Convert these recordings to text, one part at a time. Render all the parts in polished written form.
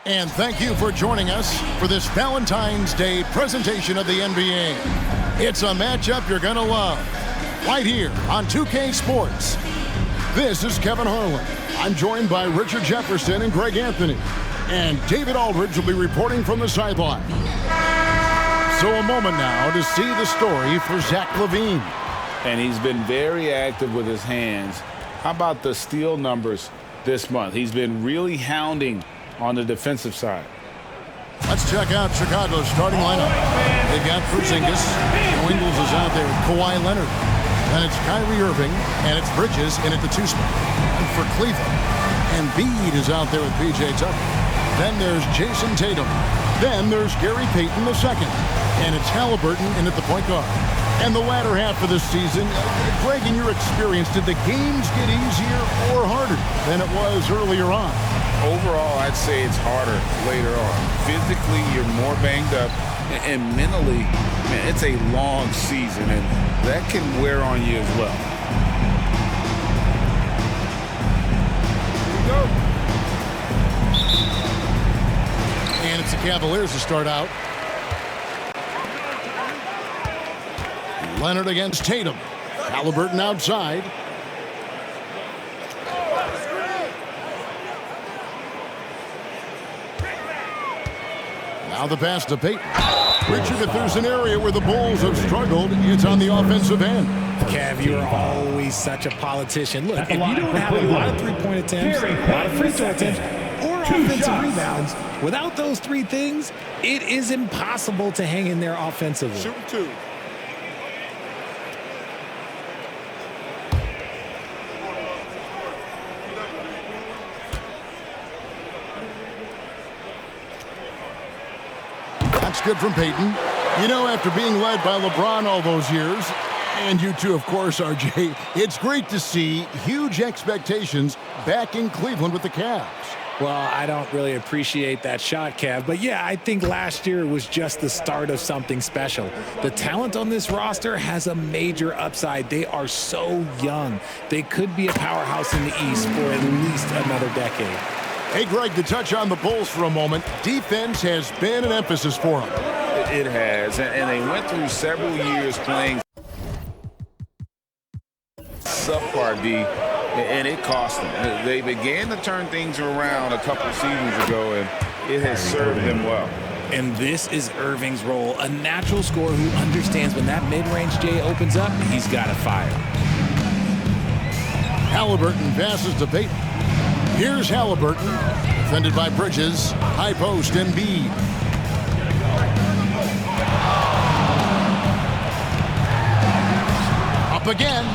And thank you for joining us for this Valentine's Day presentation of the NBA. It's a matchup you're going to love right here on 2K Sports. This is Kevin Harlan. I'm joined by Richard Jefferson and Greg Anthony. And David Aldridge will be reporting from the sideline. So a moment now to see the story for Zach LaVine. And he's been very active with his hands. How about the steal numbers this month? He's been really hounding on the defensive side. Let's check out Chicago's starting lineup. They've got Porzingis. Joe Ingles is out there with Kawhi Leonard. Then it's Kyrie Irving, and it's Bridges in at the 2 spot. And for Cleveland, Embiid is out there with P.J. Tucker. Then there's Jason Tatum. Then there's Gary Payton II. And it's Halliburton in at the point guard. And the latter half of the season, Greg, in your experience, did the games get easier or harder than it was earlier on? Overall, I'd say it's harder later on. Physically, you're more banged up, and mentally, man, it's a long season, and that can wear on you as well. And it's the Cavaliers to start out. Leonard against Tatum. Halliburton outside. Now the pass to Payton. Richard, if there's an area where the Bulls have struggled, it's on the offensive end. Cav, you're always such a politician. Look, if you don't have a lot of three-point attempts, a lot of free throw attempts, or offensive rebounds, without those three things, it is impossible to hang in there offensively. Shoot two. That's good from Payton. You know, after being led by LeBron all those years, and you too, of course, RJ, it's great to see huge expectations back in Cleveland with the Cavs. Well, I don't really appreciate that shot, Cav. But, yeah, I think last year was just the start of something special. The talent on this roster has a major upside. They are so young. They could be a powerhouse in the East for at least another decade. Hey, Greg, to touch on the Bulls for a moment, defense has been an emphasis for them. It has, and they went through several years playing subpar D, and it cost them. They began to turn things around a couple seasons ago, and it has served them well. And this is Irving's role, a natural scorer who understands when that mid-range J opens up, he's got to fire. Halliburton passes to Payton. Here's Halliburton, defended by Bridges. High post, Embiid. Up again.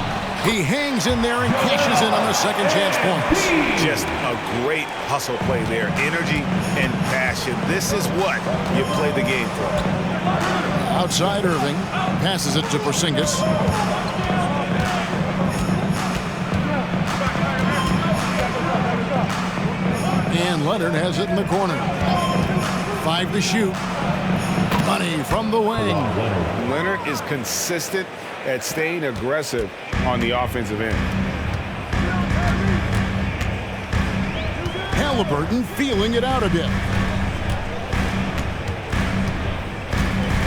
He hangs in there and cashes in on the second chance points. Just a great hustle play there. Energy and passion. This is what you play the game for. Outside Irving. Passes it to Porzingis. And Leonard has it in the corner. 5 to shoot. Money from the wing. Leonard is consistent at staying aggressive on the offensive end. Halliburton feeling it out a bit.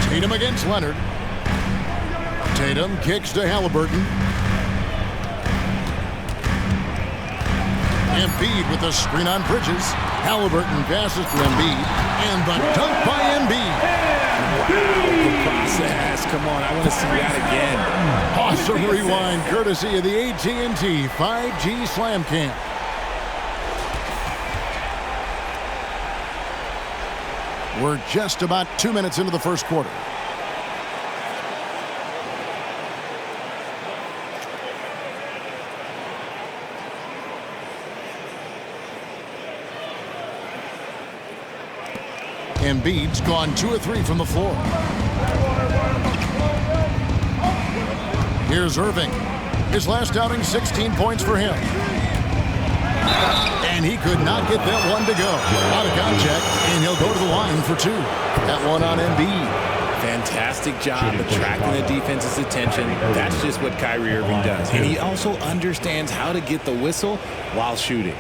Tatum against Leonard. Tatum kicks to Halliburton. Embiid with the screen on Bridges. Halliburton passes to Embiid. And the dunk by Embiid. Wow, the process. Come on, I want to see that again. Awesome rewind courtesy of the AT&T 5G Slam Cam. We're just about 2 minutes into the first quarter. Embiid's gone 2 of 3 from the floor. Here's Irving. His last outing, 16 points for him. And he could not get that one to go. Out of contact, and he'll go to the line for 2. That one on Embiid. Fantastic job attracting the defense's attention. That's just what Kyrie Irving does. And he also understands how to get the whistle while shooting.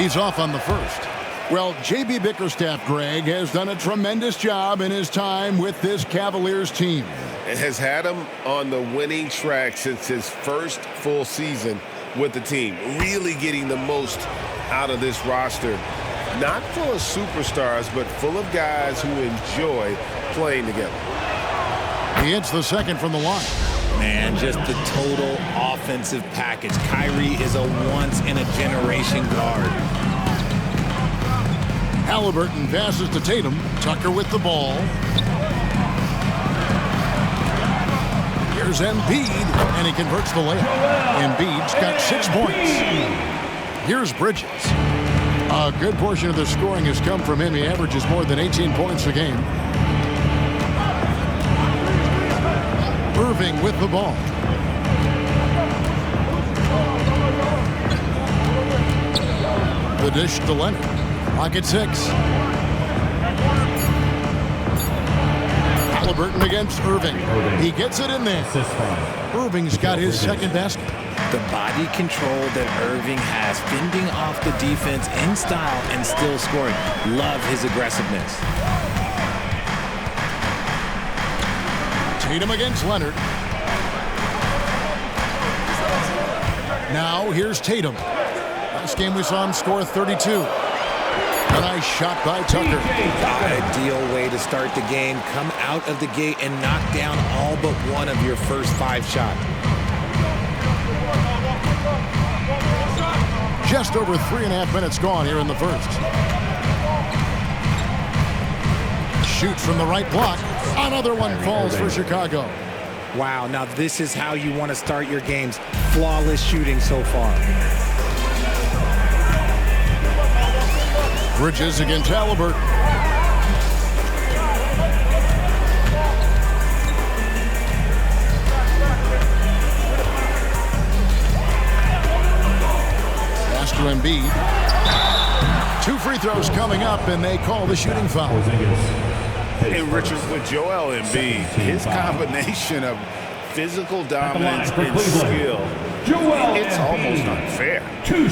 He's off on the first. Well, J.B. Bickerstaff, Greg, has done a tremendous job in his time with this Cavaliers team. It has had him on the winning track since his first full season with the team, really getting the most out of this roster. Not full of superstars, but full of guys who enjoy playing together. He hits the second from the line. Man, just the total offensive package. Kyrie is a once-in-a-generation guard. Halliburton passes to Tatum. Tucker with the ball. Here's Embiid, and he converts the layup. Embiid's got 6 points. Here's Bridges. A good portion of the scoring has come from him. He averages more than 18 points a game. Irving with the ball. The dish to Leonard. Pocket 6. Halliburton against Irving. He gets it in there. Irving's got his second basket. The body control that Irving has, fending off the defense in style and still scoring. Love his aggressiveness. Tatum against Leonard. Now here's Tatum. Last game we saw him score 32. A nice shot by Tucker. Ideal way to start the game. Come out of the gate and knock down all but one of your first 5 shots. Just over 3.5 minutes gone here in the first. Shoots from the right block. Another one falls for Chicago. Wow, now this is how you want to start your games. Flawless shooting so far. Bridges against Halliburton. Pass to Embiid. 2 free throws coming up, and they call the shooting foul. And Richard, with Joel Embiid, his combination of physical dominance and skill, it's almost unfair.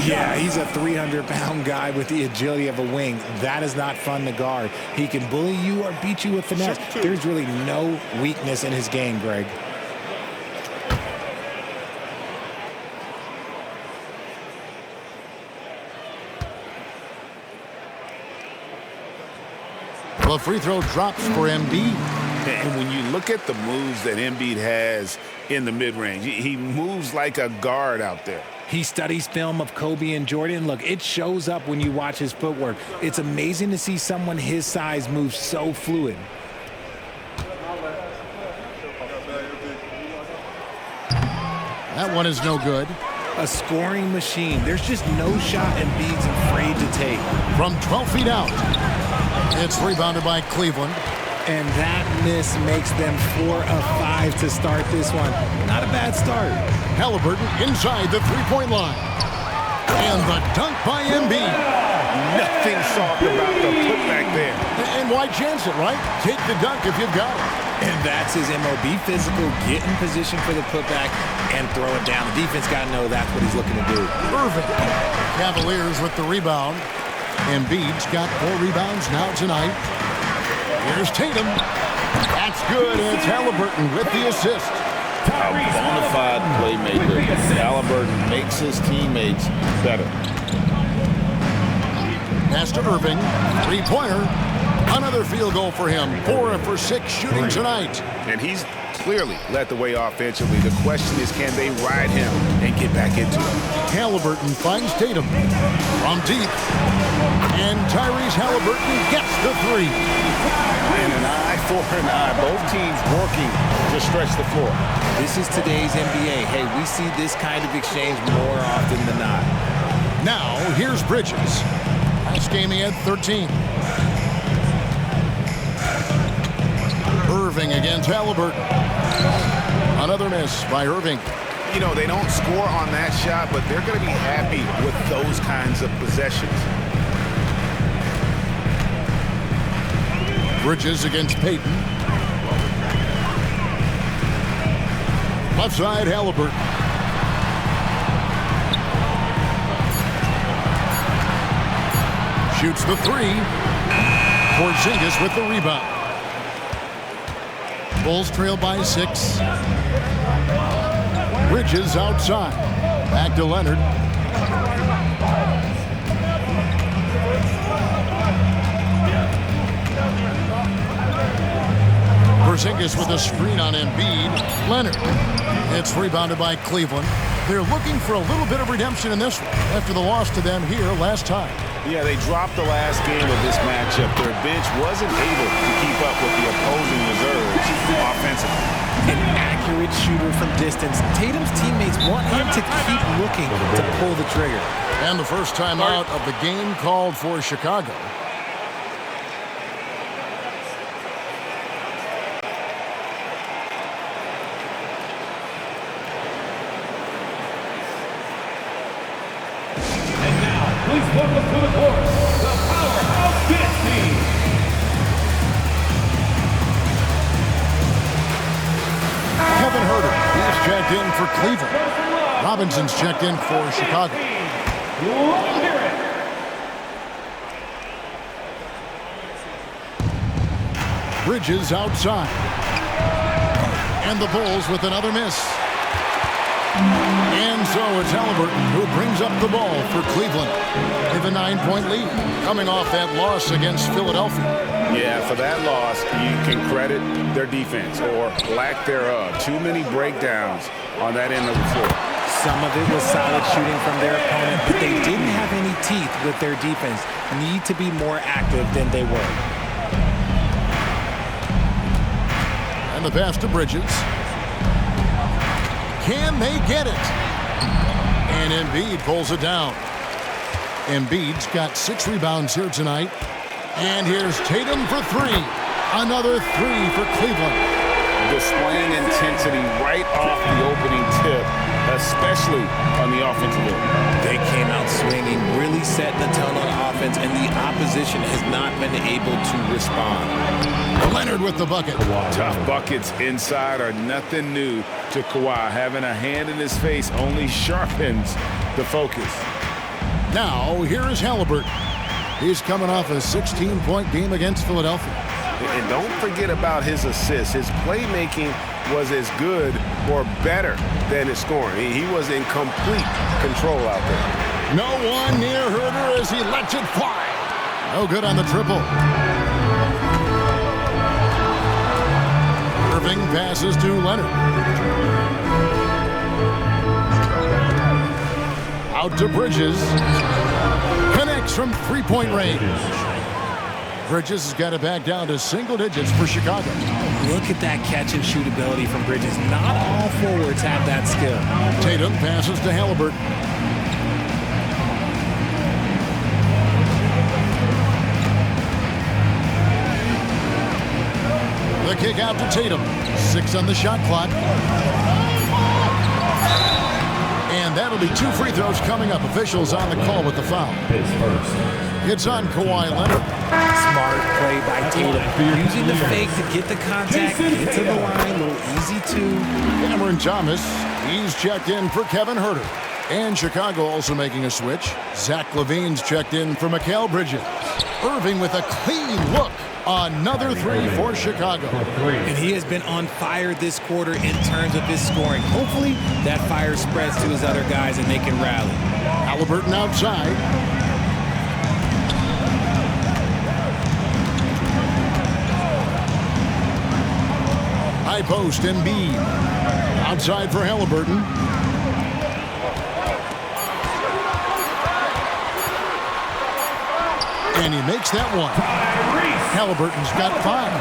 Yeah, he's a 300-pound guy with the agility of a wing. That is not fun to guard. He can bully you or beat you with finesse. There's really no weakness in his game, Greg. The free throw drops for Embiid. And when you look at the moves that Embiid has in the mid-range, he moves like a guard out there. He studies film of Kobe and Jordan. Look, it shows up when you watch his footwork. It's amazing to see someone his size move so fluid. That one is no good. A scoring machine. There's just no shot Embiid's afraid to take. From 12 feet out. It's rebounded by Cleveland. And that miss makes them 4 of 5 to start this one. Not a bad start. Halliburton inside the three-point line. And the dunk by Embiid. Nothing soft about the putback there. And why chance it, right? Take the dunk if you've got it. And that's his MO. Be physical, get in position for the putback, and throw it down. The defense got to know that's what he's looking to do. Irving. Cavaliers with the rebound. Embiid's got 4 rebounds now tonight. Here's Tatum. That's good. And it's Halliburton with the assist. A bona fide playmaker. Halliburton makes his teammates better. Pass to Irving. 3-pointer. Another field goal for him. 4 for 6 shooting tonight. And he's clearly led the way offensively. The question is, can they ride him and get back into it? Halliburton finds Tatum from deep. And Tyrese Halliburton gets the 3. And an eye for an eye. Both teams working to stretch the floor. This is today's NBA. Hey, we see this kind of exchange more often than not. Now, here's Bridges. Last game he had 13. Irving against Halliburton. Another miss by Irving. You know, they don't score on that shot, but they're going to be happy with those kinds of possessions. Bridges against Payton. Left side, Halliburton. Shoots the three. Porzingis with the rebound. Bulls trail by 6. Bridges outside. Back to Leonard. Porzingis with a screen on Embiid. Leonard. It's rebounded by Cleveland. They're looking for a little bit of redemption in this one after the loss to them here last time. Yeah, they dropped the last game of this matchup. Their bench wasn't able to keep up with the opposing reserves offensively. An accurate shooter from distance. Tatum's teammates want him to keep looking to pull the trigger. And the first time out of the game called for Chicago. Please welcome to the court, the powerhouse dance team. Kevin Huerter, he's checked in for Cleveland. Robinson's checked in for Chicago. Bridges outside. And the Bulls with another miss. And so it's Halliburton who brings up the ball for Cleveland. They have a 9-point lead coming off that loss against Philadelphia. Yeah, for that loss, you can credit their defense or lack thereof. Too many breakdowns on that end of the floor. Some of it was solid shooting from their opponent, but they didn't have any teeth with their defense. Need to be more active than they were. And the pass to Bridges. Can they get it? And Embiid pulls it down. Embiid's got 6 rebounds here tonight. And here's Tatum for 3. Another 3 for Cleveland. Displaying intensity right off the opening tip, especially on the offensive end. They came out swinging, really setting the tone on offense, and the opposition has not been able to respond. Leonard with the bucket. Tough buckets inside are nothing new to Kawhi. Having a hand in his face only sharpens the focus. Now, here is Halliburton. He's coming off a 16-point game against Philadelphia. And don't forget about his assists. His playmaking was as good or better than his scoring. He was in complete control out there. No one near Huerter as he lets it fly. No good on the triple. Irving passes to Leonard. Out to Bridges. Connects from three-point range. Bridges has got it back down to single digits for Chicago. Look at that catch and shoot ability from Bridges. Not all forwards have that skill. Tatum passes to Halliburton. The kick out to Tatum. 6 on the shot clock. And that'll be 2 free throws coming up. Officials on the call with the foul. It's on Kawhi Leonard. Smart play by Tatum. Using the fake to get the contact, get to the line, a little easy too. Cameron Thomas, he's checked in for Kevin Huerter. And Chicago also making a switch. Zach LaVine's checked in for Mikal Bridges. Irving with a clean look. Another 3 for Chicago. And he has been on fire this quarter in terms of his scoring. Hopefully that fire spreads to his other guys and they can rally. Halliburton outside. High post, Embiid. Outside for Halliburton. And he makes that one. Halliburton's got 5.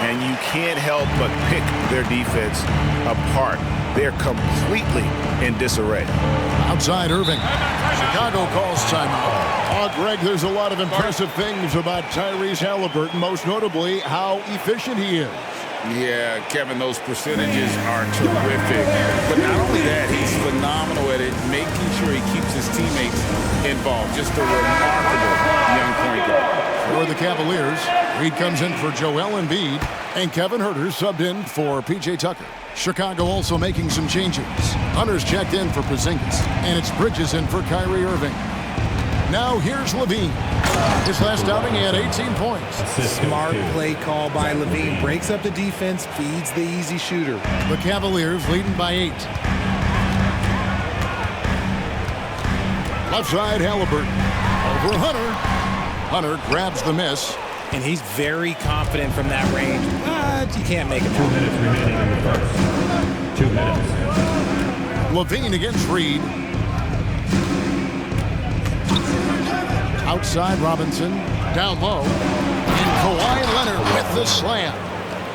And you can't help but pick their defense apart. They're completely in disarray. Outside Irving. Chicago calls timeout. Greg, there's a lot of impressive things about Tyrese Halliburton, most notably how efficient he is. Yeah, Kevin, those percentages are terrific. But not only that, he's phenomenal at it, making sure he keeps his teammates involved. Just a remarkable young point guard. For the Cavaliers, Reed comes in for Joel Embiid, and Kevin Huerter subbed in for P.J. Tucker. Chicago also making some changes. Hunter's checked in for Porzingis, and it's Bridges in for Kyrie Irving. Now here's LaVine. His last outing, he had 18 points. Smart play call by Levine. Breaks up the defense, feeds the easy shooter. The Cavaliers leading by 8. Left side, Halliburton. Over Hunter. Hunter grabs the miss. And he's very confident from that range, but you can't make him 2 minutes remaining in the first. 2 minutes. Levine against Reed. Outside Robinson. Down low. And Kawhi Leonard with the slam.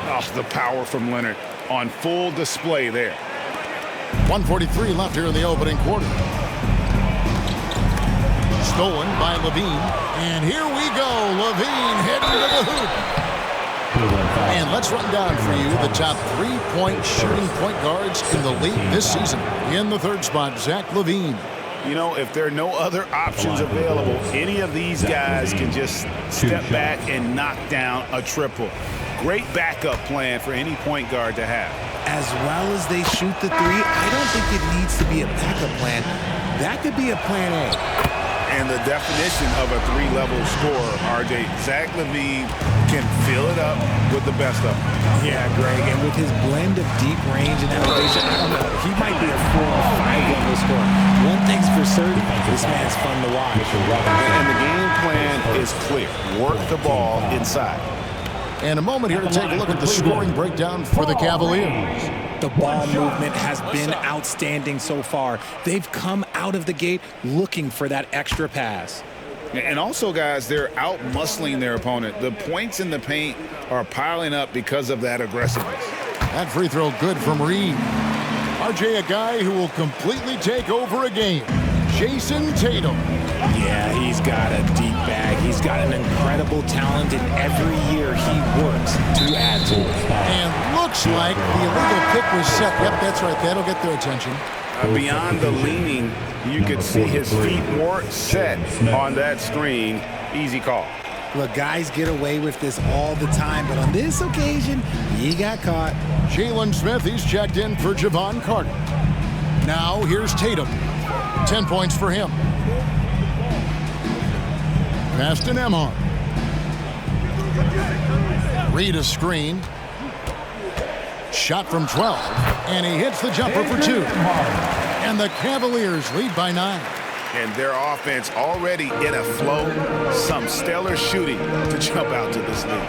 Oh, the power from Leonard on full display there. 1:43 left here in the opening quarter. Stolen by Levine. And here we go. Levine heading to the hoop. And let's run down for you the top 3-point shooting point guards in the league this season. In the third spot, Zach LaVine. You know, if there are no other options available, any of these guys can just step back and knock down a triple. Great backup plan for any point guard to have. As well as they shoot the three, I don't think it needs to be a backup plan. That could be a plan A. And the definition of a three-level scorer, RJ, Zach LaVine can fill it up with the best of them. Yeah, Greg, and with his blend of deep range and elevation, I don't know, he might be a 4 or 5 level scorer. One thing's for certain, this man's fun to watch. And the game plan is clear. Work the ball inside. And a moment here to take a look at the scoring breakdown for the Cavaliers. The ball movement has been outstanding so far. They've come out of the gate looking for that extra pass. And also, guys, they're out-muscling their opponent. The points in the paint are piling up because of that aggressiveness. That free throw good from Reed. RJ, a guy who will completely take over a game. Jason Tatum. Yeah, he's got a deep bag. He's got an incredible talent, and every year he works to add to it. And looks like the illegal pick was set. Yep, that's right. That'll get their attention. Beyond the leaning, you could see his feet weren't set on that screen. Easy call. Look, guys get away with this all the time, but on this occasion, he got caught. Jalen Smith, he's checked in for Javon Carter. Now here's Tatum. 10 points for him. Pass to Nembhard. Reed a screen. Shot from 12. And he hits the jumper for 2. And the Cavaliers lead by 9. And their offense already in a flow. Some stellar shooting to jump out to this league.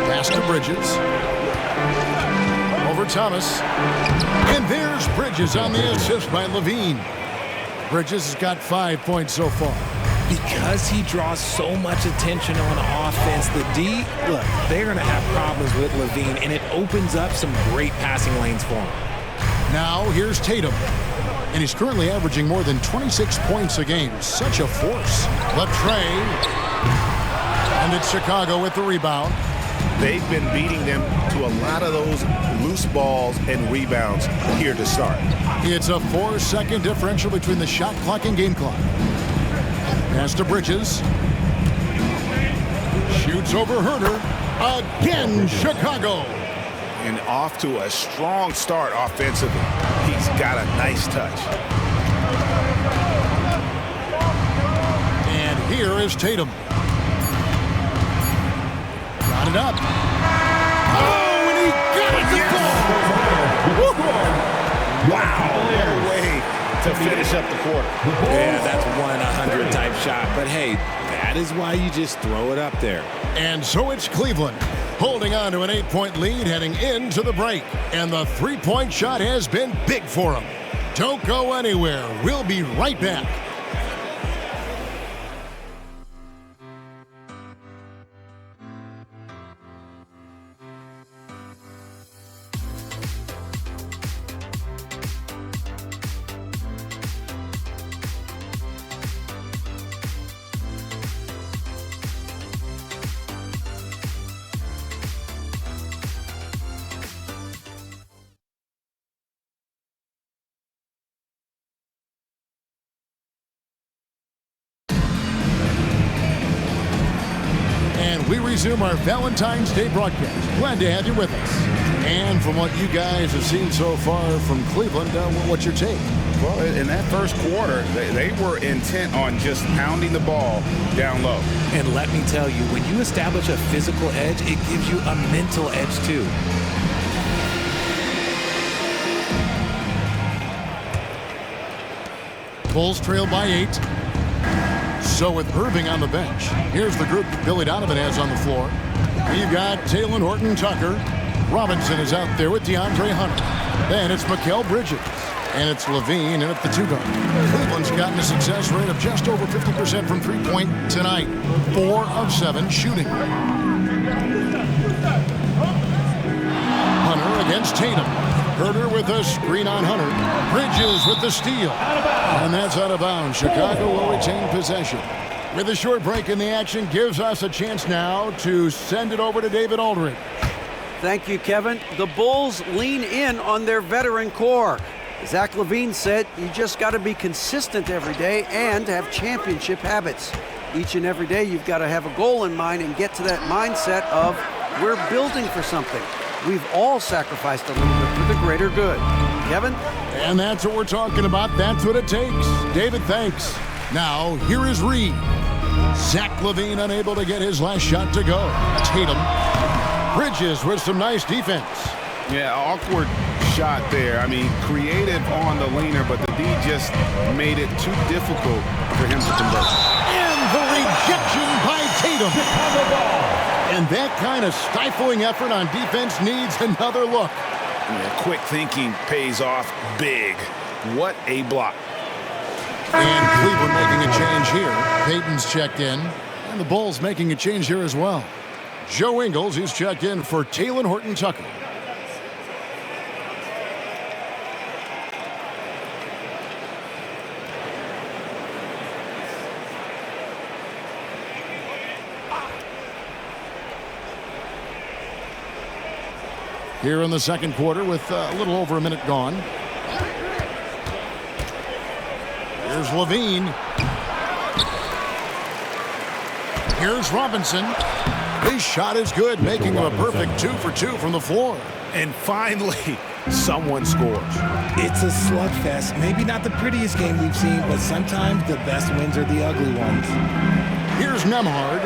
Pass to Bridges. Over Thomas. And there's Bridges on the assist by Levine. Bridges has got 5 points so far. Because he draws so much attention on offense, the D, look, they're going to have problems with Levine, and it opens up some great passing lanes for him. Now here's Tatum. And he's currently averaging more than 26 points a game. Such a force. Left tray. And it's Chicago with the rebound. They've been beating them to a lot of those loose balls and rebounds here to start. It's a 4-second differential between the shot clock and game clock. Pass to Bridges. Shoots over Herter. Again, Chicago. And off to a strong start offensively. He's got a nice touch. And here is Tatum. Got it up. Oh, and he got it to go. Wow. What a way to finish up the quarter. Yeah, that's 1-100 type shot. But hey, that is why you just throw it up there. And so it's Cleveland holding on to an 8-point lead heading into the break. And the three-point shot has been big for them. Don't go anywhere. We'll be right back. We resume our Valentine's Day broadcast. Glad to have you with us. And from what you guys have seen so far from Cleveland, what's your take? Well, in that first quarter, they were intent on just pounding the ball down low. And let me tell you, when you establish a physical edge, it gives you a mental edge too. Bulls trail by 8. So with Irving on the bench, here's the group Billy Donovan has on the floor. We've got Taylor Horton-Tucker. Robinson is out there with DeAndre Hunter. Then it's Mikal Bridges. And it's Levine in at the 2 guard. Cleveland's gotten a success rate of just over 50% from three-point tonight. 4 of 7 shooting. Hunter against Tatum. Herter with a screen on Hunter. Bridges with the steal. And that's out of bounds. Chicago will retain possession. With a short break in the action, gives us a chance now to send it over to David Aldridge. Thank you, Kevin. The Bulls lean in on their veteran core. Zach LaVine said you just got to be consistent every day and have championship habits. Each and every day you've got to have a goal in mind and get to that mindset of we're building for something. We've all sacrificed a little bit for the greater good. Kevin? And that's what we're talking about. That's what it takes. David, thanks. Now, here is Reed. Zach LaVine unable to get his last shot to go. Tatum. Bridges with some nice defense. Yeah, awkward shot there. I mean, creative on the leaner, but the D just made it too difficult for him to convert. And the rejection by Tatum. And that kind of stifling effort on defense needs another look. Yeah, quick thinking pays off big. What a block. And Cleveland making a change here. Payton's checked in. And the Bulls making a change here as well. Joe Ingles, he's checked in for Taylor Horton-Tucker. Here in the second quarter with a little over a minute gone. Here's Levine. Here's Robinson. His shot is good, making him a perfect 2 for 2 from the floor. And finally, someone scores. It's a slugfest. Maybe not the prettiest game we've seen, but sometimes the best wins are the ugly ones. Here's Nembhard.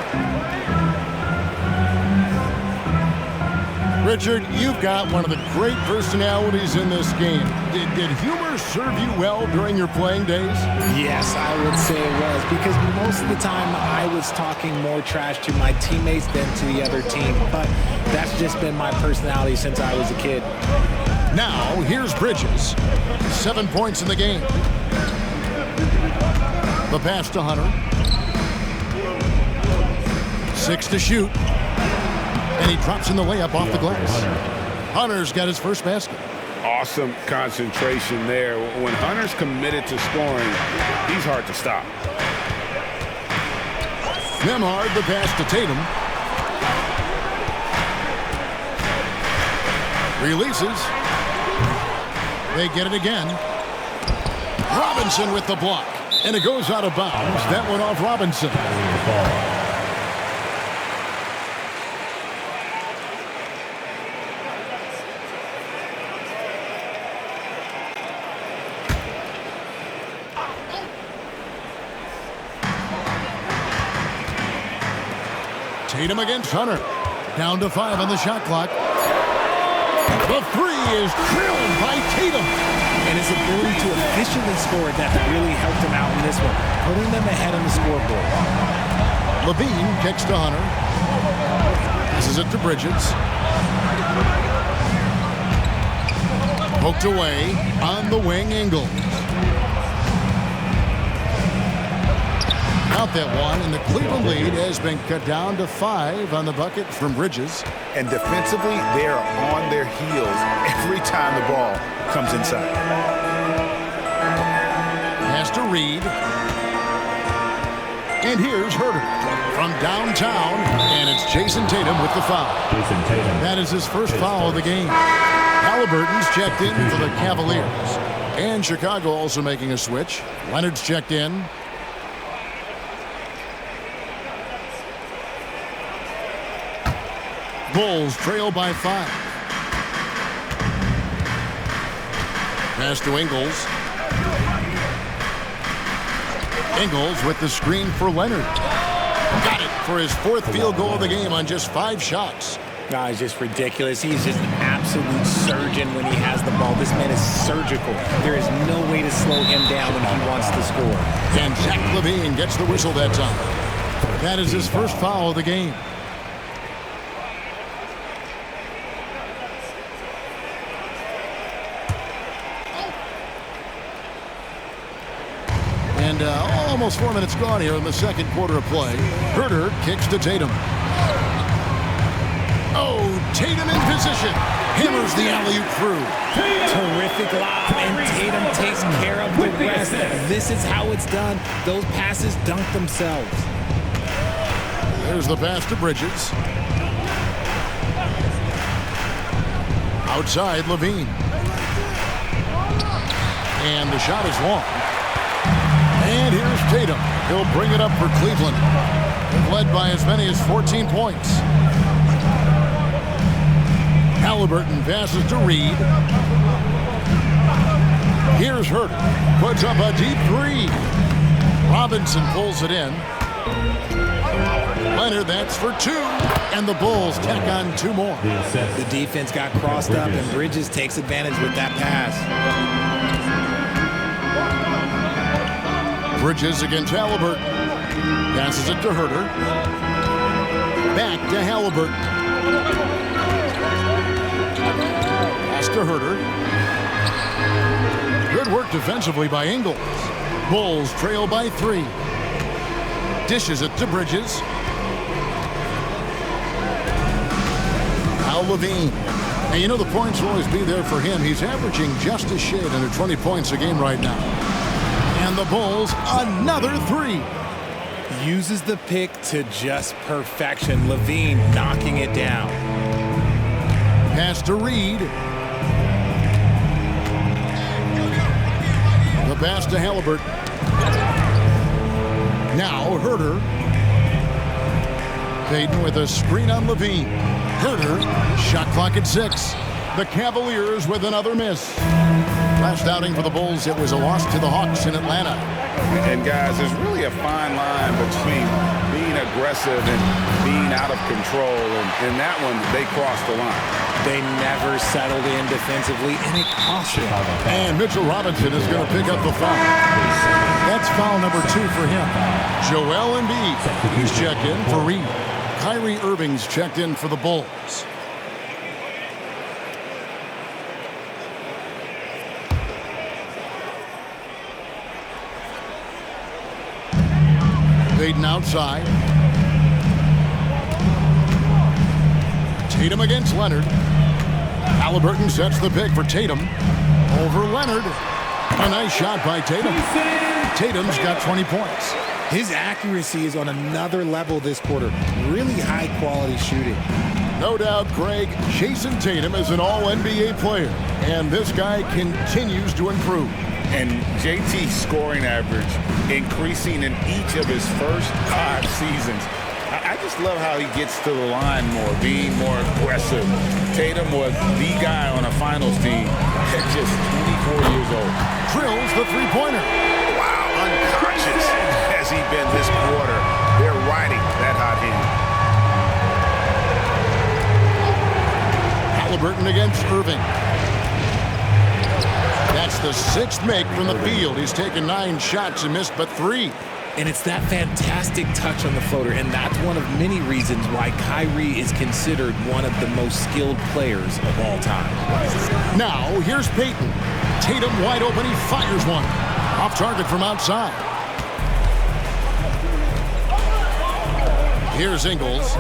Richard, you've got one of the great personalities in this game. Did humor serve you well during your playing days? Yes, I would say it was, because most of the time I was talking more trash to my teammates than to the other team, but that's just been my personality since I was a kid. Now, here's Bridges. 7 points in the game. The pass to Hunter. 6 to shoot. And he drops in the layup off the glass. Hunter's got his first basket. Awesome concentration there. When Hunter's committed to scoring, he's hard to stop. Nembhard, the pass to Tatum. Releases. They get it again. Robinson with the block. And it goes out of bounds. That went off Robinson. Tatum against Hunter. Down to 5 on the shot clock. The 3 is drilled by Tatum. And his ability to efficiently score that really helped him out in this one, putting them ahead on the scoreboard. Levine kicks to Hunter. Passes it to Bridges. Poked away on the wing, Ingles. Out that one, and the Cleveland lead has been cut down to 5 on the bucket from Bridges. And defensively, they are on their heels every time the ball comes inside. Pass to Reed. And here's Herter from downtown, and it's Jason Tatum with the foul. That is his first foul of the game. Halliburton's checked in for the Cavaliers. And Chicago also making a switch. Leonard's checked in. Bulls trail by 5. Pass to Ingles. Ingles with the screen for Leonard. Got it for his 4th field goal of the game on just 5 shots. No, it's just ridiculous. He's just an absolute surgeon when he has the ball. This man is surgical. There is no way to slow him down when he wants to score. And Zach LaVine gets the whistle that time. That is his first foul of the game. And almost 4 minutes gone here in the second quarter of play. Herter kicks to Tatum. Oh, Tatum in position. Hammers the alley-oop through. Terrific lob, and Tatum takes care of the rest. This is how it's done. Those passes dunk themselves. There's the pass to Bridges. Outside, LaVine. And the shot is long. And here's Tatum. He'll bring it up for Cleveland. They've led by as many as 14 points. Halliburton passes to Reed. Here's Herter. Puts up a deep 3. Robinson pulls it in. Leonard, that's for 2. And the Bulls tack on 2 more. The defense got crossed up, and Bridges takes advantage with that pass. Bridges against Halliburton. Passes it to Herter. Back to Halliburton. Pass to Herter. Good work defensively by Ingles. Bulls trail by 3. Dishes it to Bridges. Now LaVine. And you know the points will always be there for him. He's averaging just a shade under 20 points a game right now. And the Bulls, another 3. Uses the pick to just perfection. LaVine knocking it down. Pass to Reed. The pass to Halliburton. Now Herter. Payton with a screen on LaVine. Herter, shot clock at 6. The Cavaliers with another miss. Last outing for the Bulls, it was a loss to the Hawks in Atlanta. And guys, there's really a fine line between being aggressive and being out of control. And in that one, they crossed the line. They never settled in defensively, and it cost them. And Mitchell Robinson is going to pick up the foul. That's foul number 2 for him. Joel Embiid, he's checked in for Reed. Kyrie Irving's checked in for the Bulls. Payton outside. Tatum against Leonard. Halliburton sets the pick for Tatum. Over Leonard. A nice shot by Tatum. Tatum's got 20 points. His accuracy is on another level this quarter. Really high-quality shooting. No doubt, Greg, Jason Tatum is an all-NBA player. And this guy continues to improve. And JT's scoring average increasing in each of his first 5 seasons. I just love how he gets to the line more, being more aggressive. Tatum was the guy on a finals team at just 24 years old. Drills the three-pointer. Wow, unconscious has he been this quarter. They're riding that hot hand. Halliburton against Irving. That's the 6th make from the field. He's taken 9 shots and missed but 3. And it's that fantastic touch on the floater, and that's one of many reasons why Kyrie is considered one of the most skilled players of all time. Now, here's Payton. Tatum wide open, he fires one. Off target from outside. Here's Ingles.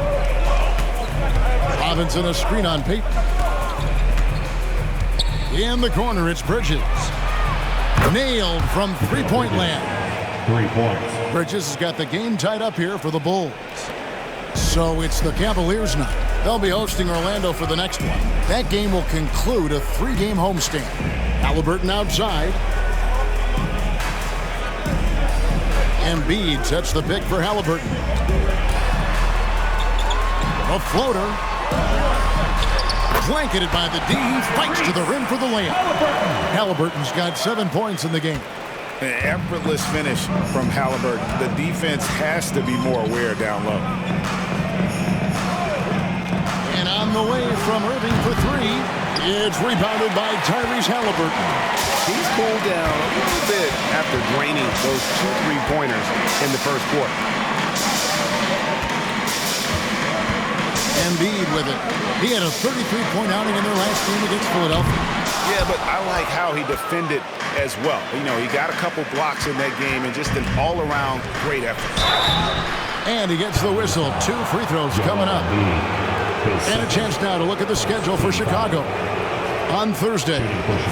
Robinson a screen on Payton. In the corner, it's Bridges. Nailed from three-point land. 3 points. Bridges has got the game tied up here for the Bulls. So it's the Cavaliers now. They'll be hosting Orlando for the next one. That game will conclude a 3-game homestand. Halliburton outside. Embiid sets the pick for Halliburton. A floater. Blanketed by the D. He fights to the rim for the layup. Halliburton's got 7 points in the game. An effortless finish from Halliburton. The defense has to be more aware down low. And on the way from Irving for three, it's rebounded by Tyrese Halliburton. He's cooled down a little bit after draining those 2 3-pointers in the first quarter. Embiid with it. He had a 33-point outing in their last game against Philadelphia. Yeah, but I like how he defended as well. You know, he got a couple blocks in that game and just an all-around great effort. And he gets the whistle. 2 free throws coming up. And a chance now to look at the schedule for Chicago. On Thursday,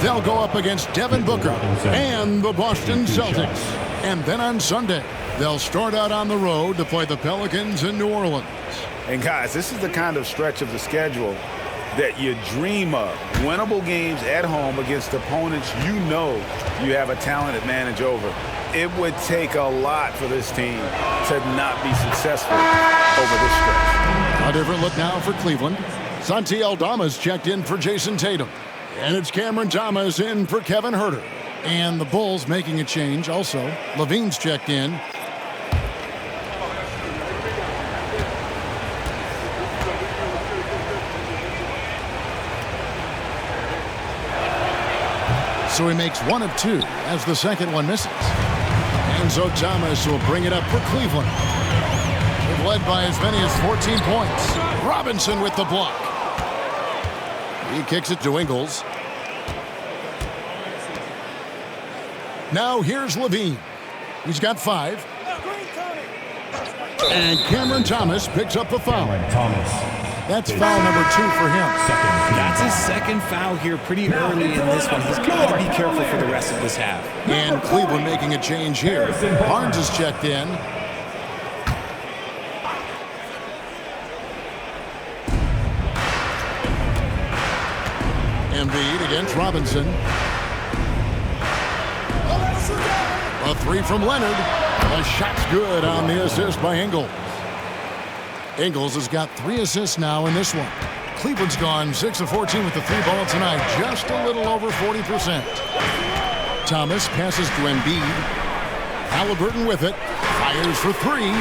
they'll go up against Devin Booker and the Boston Celtics. And then on Sunday, they'll start out on the road to play the Pelicans in New Orleans. And guys, this is the kind of stretch of the schedule that you dream of. Winnable games at home against opponents you know you have a talent advantage over. It would take a lot for this team to not be successful over this stretch. A different look now for Cleveland. Santi Aldama's checked in for Jason Tatum. And it's Cameron Thomas in for Kevin Huerter. And the Bulls making a change also. Levine's checked in. So he makes 1 of 2 as the second one misses. And so Thomas will bring it up for Cleveland. They've led by as many as 14 points. Robinson with the block. He kicks it to Ingles. Now here's Levine. He's got 5. And Cameron Thomas picks up the foul. That's foul number 2 for him. That's his second foul here pretty early in this one. He's got to be careful for the rest of this half. And Cleveland making a change here. Barnes is checked in. Embiid against Robinson. A 3 from Leonard. The shot's good on the assist by Ingles. Ingles has got 3 assists now in this one. Cleveland's gone 6 of 14 with the 3 ball tonight, just a little over 40%. Thomas passes to Embiid. Halliburton with it. Fires for 3.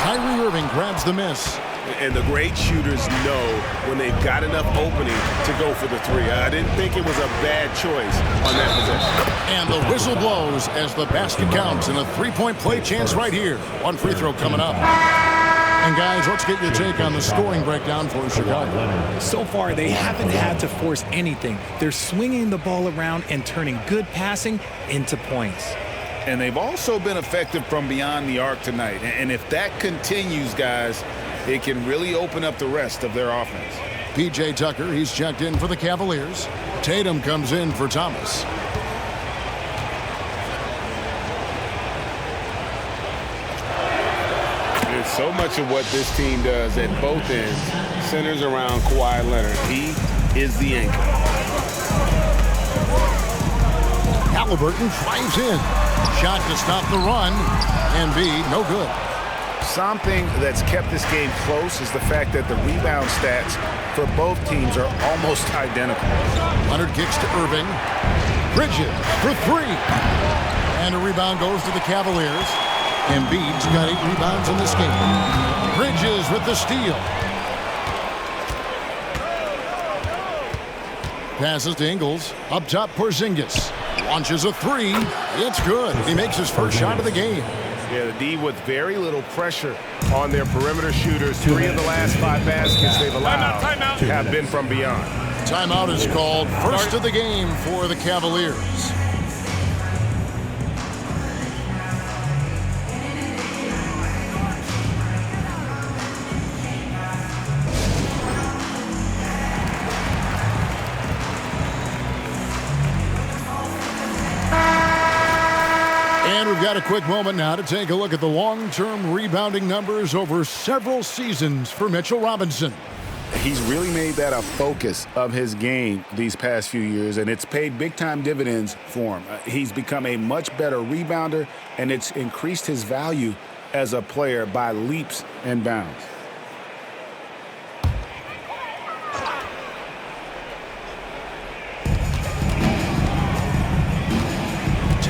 Kyrie Irving grabs the miss. And the great shooters know when they've got enough opening to go for the 3. I didn't think it was a bad choice on that possession. And the whistle blows as the basket counts and a 3-point play chance right here. 1 free throw coming up. And guys, let's get your take on the scoring breakdown for Chicago. So far, they haven't had to force anything. They're swinging the ball around and turning good passing into points. And they've also been effective from beyond the arc tonight. And if that continues, guys, it can really open up the rest of their offense. P.J. Tucker, he's checked in for the Cavaliers. Tatum comes in for Thomas. So much of what this team does at both ends centers around Kawhi Leonard. He is the anchor. Halliburton drives in. Shot to stop the run. Embiid, no good. Something that's kept this game close is the fact that the rebound stats for both teams are almost identical. Leonard kicks to Irving. Bridges for 3. And a rebound goes to the Cavaliers. Embiid's got 8 rebounds in this game. Bridges with the steal. Passes to Ingles. Up top, Porzingis. Launches a 3. It's good. He makes his first shot of the game. Yeah, the D with very little pressure on their perimeter shooters. 3 of the last 5 baskets they've allowed have been from beyond. Timeout is called. First of the game for the Cavaliers. And we've got a quick moment now to take a look at the long-term rebounding numbers over several seasons for Mitchell Robinson. He's really made that a focus of his game these past few years, and it's paid big-time dividends for him. He's become a much better rebounder, and it's increased his value as a player by leaps and bounds.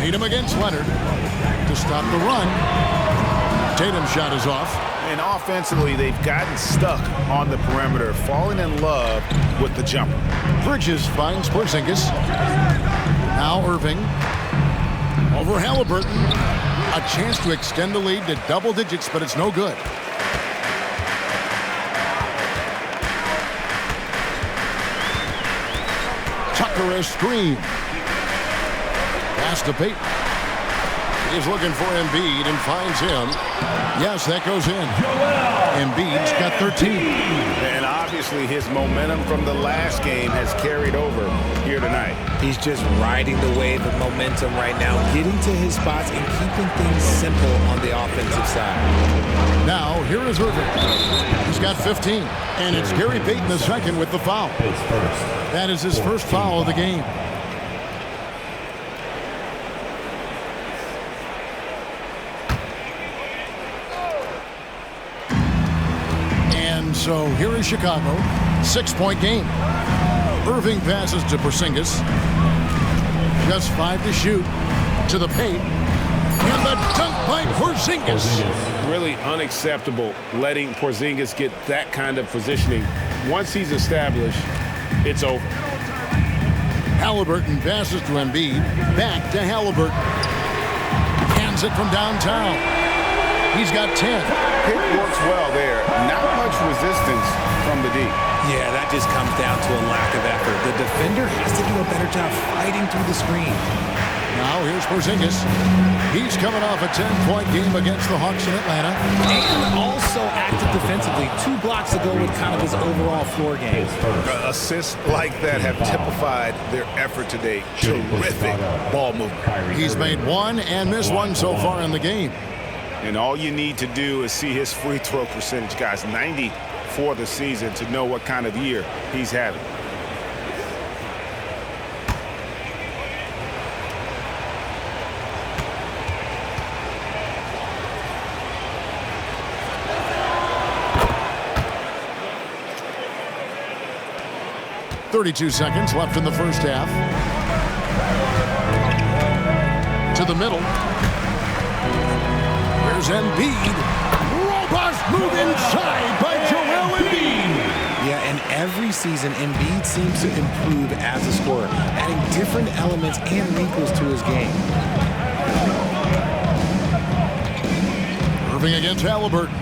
Tatum against Leonard to stop the run. Tatum's shot is off. And offensively, they've gotten stuck on the perimeter, falling in love with the jumper. Bridges finds Porzingis. Now Irving over Halliburton. A chance to extend the lead to double digits, but it's no good. Tucker a screen. Pass to Payton. He's looking for Embiid and finds him. Yes, that goes in. Embiid's got 13. And obviously his momentum from the last game has carried over here tonight. He's just riding the wave of momentum right now, getting to his spots and keeping things simple on the offensive side. Now, here is Irving. He's got 15. And it's Gary Payton II with the foul. That is his first foul of the game. So here is Chicago, 6-point game. Irving passes to Porzingis. Just 5 to shoot. To the paint. And the dunk by Porzingis. Really unacceptable letting Porzingis get that kind of positioning. Once he's established, it's over. Halliburton passes to Embiid. Back to Halliburton. Hands it from downtown. He's got 10. Pick works well there. Not much resistance from the D. Yeah, that just comes down to a lack of effort. The defender has to do a better job fighting through the screen. Now here's Porzingis. He's coming off a 10-point game against the Hawks in Atlanta. And also active defensively. 2 blocks ago with kind of his overall floor game. Assists like that have typified their effort today. Terrific ball movement. He's made 1 and missed 1 so far in the game. And all you need to do is see his free throw percentage, guys. 90 for the season to know what kind of year he's having. .32 seconds left in the first half. To the middle. Here's Embiid. Robust move inside by Joel Embiid. Yeah, and every season, Embiid seems to improve as a scorer, adding different elements and wrinkles to his game. Irving against Halliburton.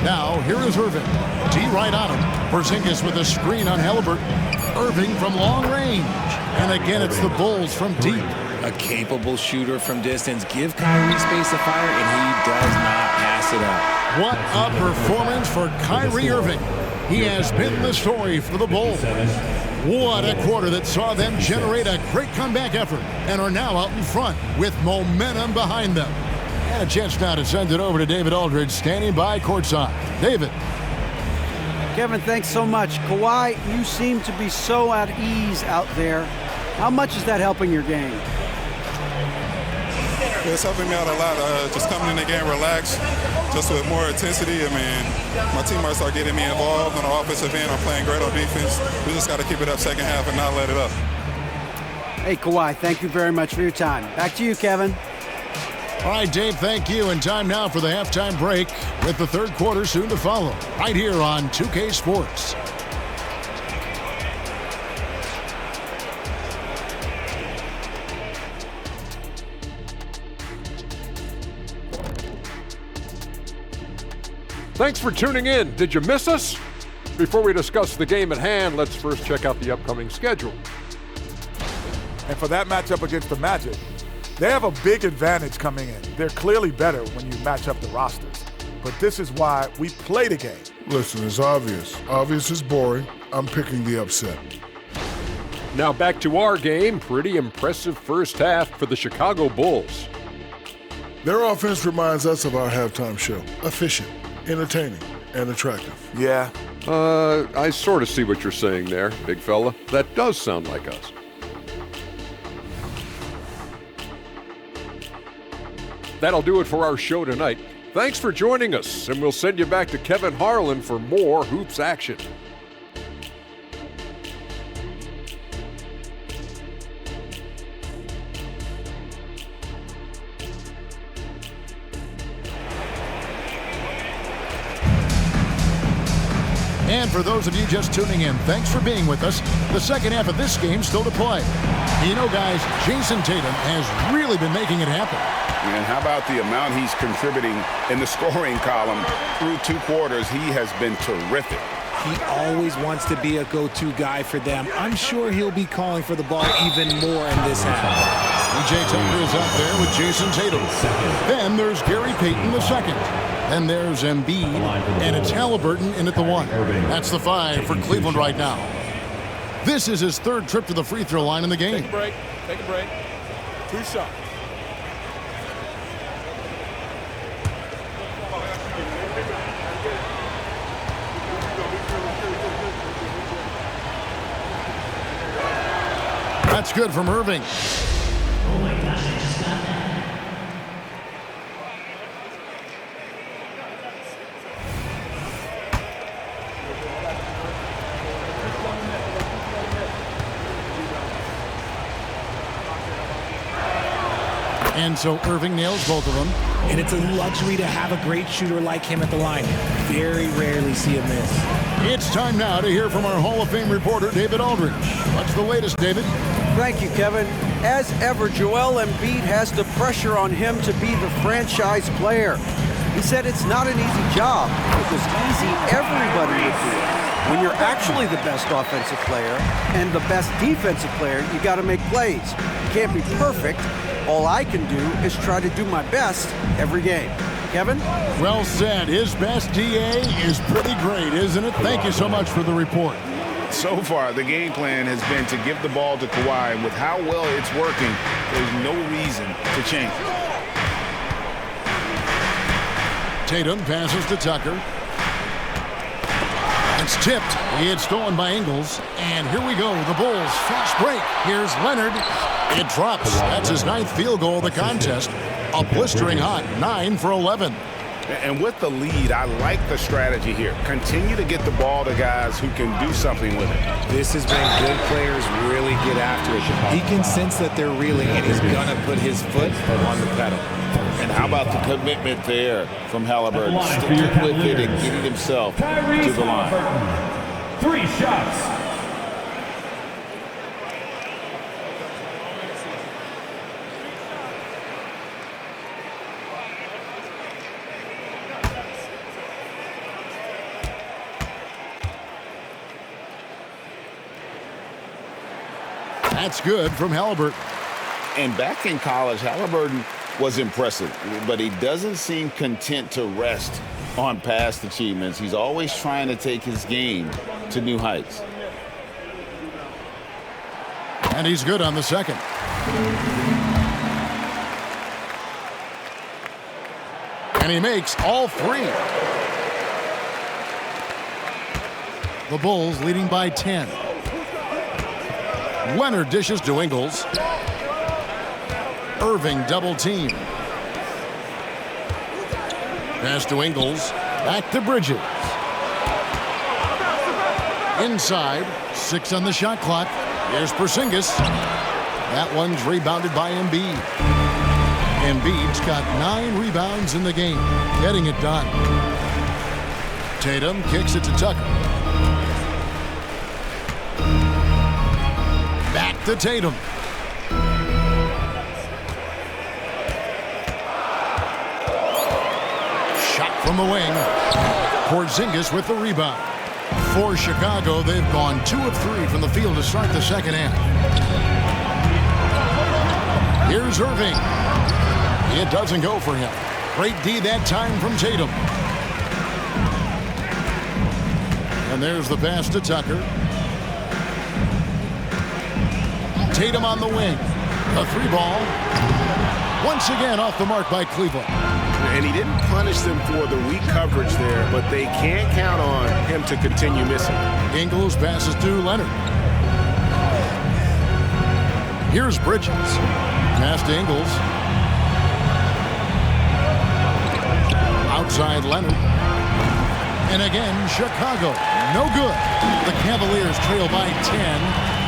Now, here is Irving. D right on him. Porzingis with a screen on Halliburton. Irving from long range. And again, it's the Bulls from deep. A capable shooter from distance. Give Kyrie space to fire, and he does not pass it up. What a performance for Kyrie Irving. He has been the story for the Bulls. What a quarter that saw them generate a great comeback effort and are now out in front with momentum behind them. And a chance now to send it over to David Aldridge, standing by courtside. David. Kevin, thanks so much. Kawhi, you seem to be so at ease out there. How much is that helping your game? It's helping me out a lot. Just coming in the game relaxed, just with more intensity. I mean, my teammates are getting me involved on the offensive end. I'm playing great on defense. We just got to keep it up second half and not let it up. Hey, Kawhi, thank you very much for your time. Back to you, Kevin. All right, Dave, thank you. And time now for the halftime break with the third quarter soon to follow right here on 2K Sports. Thanks for tuning in. Did you miss us? Before we discuss the game at hand, let's first check out the upcoming schedule. And for that matchup against the Magic, they have a big advantage coming in. They're clearly better when you match up the rosters. But this is why we play the game. Listen, it's obvious. Obvious is boring. I'm picking the upset. Now back to our game. Pretty impressive first half for the Chicago Bulls. Their offense reminds us of our halftime show. Efficient, entertaining, and attractive. Yeah. I sort of see what you're saying there, big fella. That does sound like us. That'll do it for our show tonight. Thanks for joining us, and we'll send you back to Kevin Harlan for more hoops action. And for those of you just tuning in, thanks for being with us. The second half of this game still to play. You know, guys, Jason Tatum has really been making it happen. And how about the amount he's contributing in the scoring column through 2 quarters? He has been terrific. He always wants to be a go-to guy for them. I'm sure he'll be calling for the ball even more in this half. PJ Tucker is out there with Jason Tatum. Then there's Gary Payton the second. Then there's Embiid, and it's Halliburton in at the 1. That's the 5 for Cleveland right now. This is his 3rd trip to the free throw line in the game. Take a break. Take a break. 2 shots. That's good from Irving. Oh my gosh, I just got that. And so Irving nails both of them. And it's a luxury to have a great shooter like him at the line. Very rarely see a miss. It's time now to hear from our Hall of Fame reporter, David Aldridge. What's the latest, David? Thank you, Kevin. As ever, Joel Embiid has the pressure on him to be the franchise player. He said it's not an easy job. If it was easy, everybody would do it. When you're actually the best offensive player and the best defensive player, you got to make plays. You can't be perfect. All I can do is try to do my best every game. Kevin? Well said. His best DA is pretty great, isn't it? Thank you so much for the report. So far, the game plan has been to give the ball to Kawhi, and with how well it's working, there's no reason to change it. Tatum passes to Tucker. It's tipped. It's stolen by Ingles. And here we go. The Bulls fast break. Here's Leonard. It drops. That's his 9th field goal of the contest. A blistering hot 9 for 11. And with the lead, I like the strategy here. Continue to get the ball to guys who can do something with it. This is when good players really get after it. He can sense that they're reeling, and he's going to put his foot on the pedal. And how about the commitment there from Halliburton? Sticking with it and getting himself to the line. 3 shots. That's good from Halliburton. And back in college, Halliburton was impressive, but he doesn't seem content to rest on past achievements. He's always trying to take his game to new heights. And he's good on the second. And he makes all 3. The Bulls leading by 10. Leonard dishes to Ingles. Irving double team. Pass to Ingles. Back to Bridges. Inside. 6 on the shot clock. Here's Porzingis. That one's rebounded by Embiid. Embiid's got 9 rebounds in the game, getting it done. Tatum kicks it to Tucker. Back to Tatum. Shot from the wing. Porzingis with the rebound. For Chicago, they've gone 2 of 3 from the field to start the second half. Here's Irving. It doesn't go for him. Great D that time from Tatum. And there's the pass to Tucker. Tatum on the wing. A 3-ball. Once again off the mark by Cleveland. And he didn't punish them for the weak coverage there, but they can't count on him to continue missing. Ingles passes to Leonard. Here's Bridges. Pass to Ingles. Outside Leonard. And again, Chicago. No good. The Cavaliers trail by 10.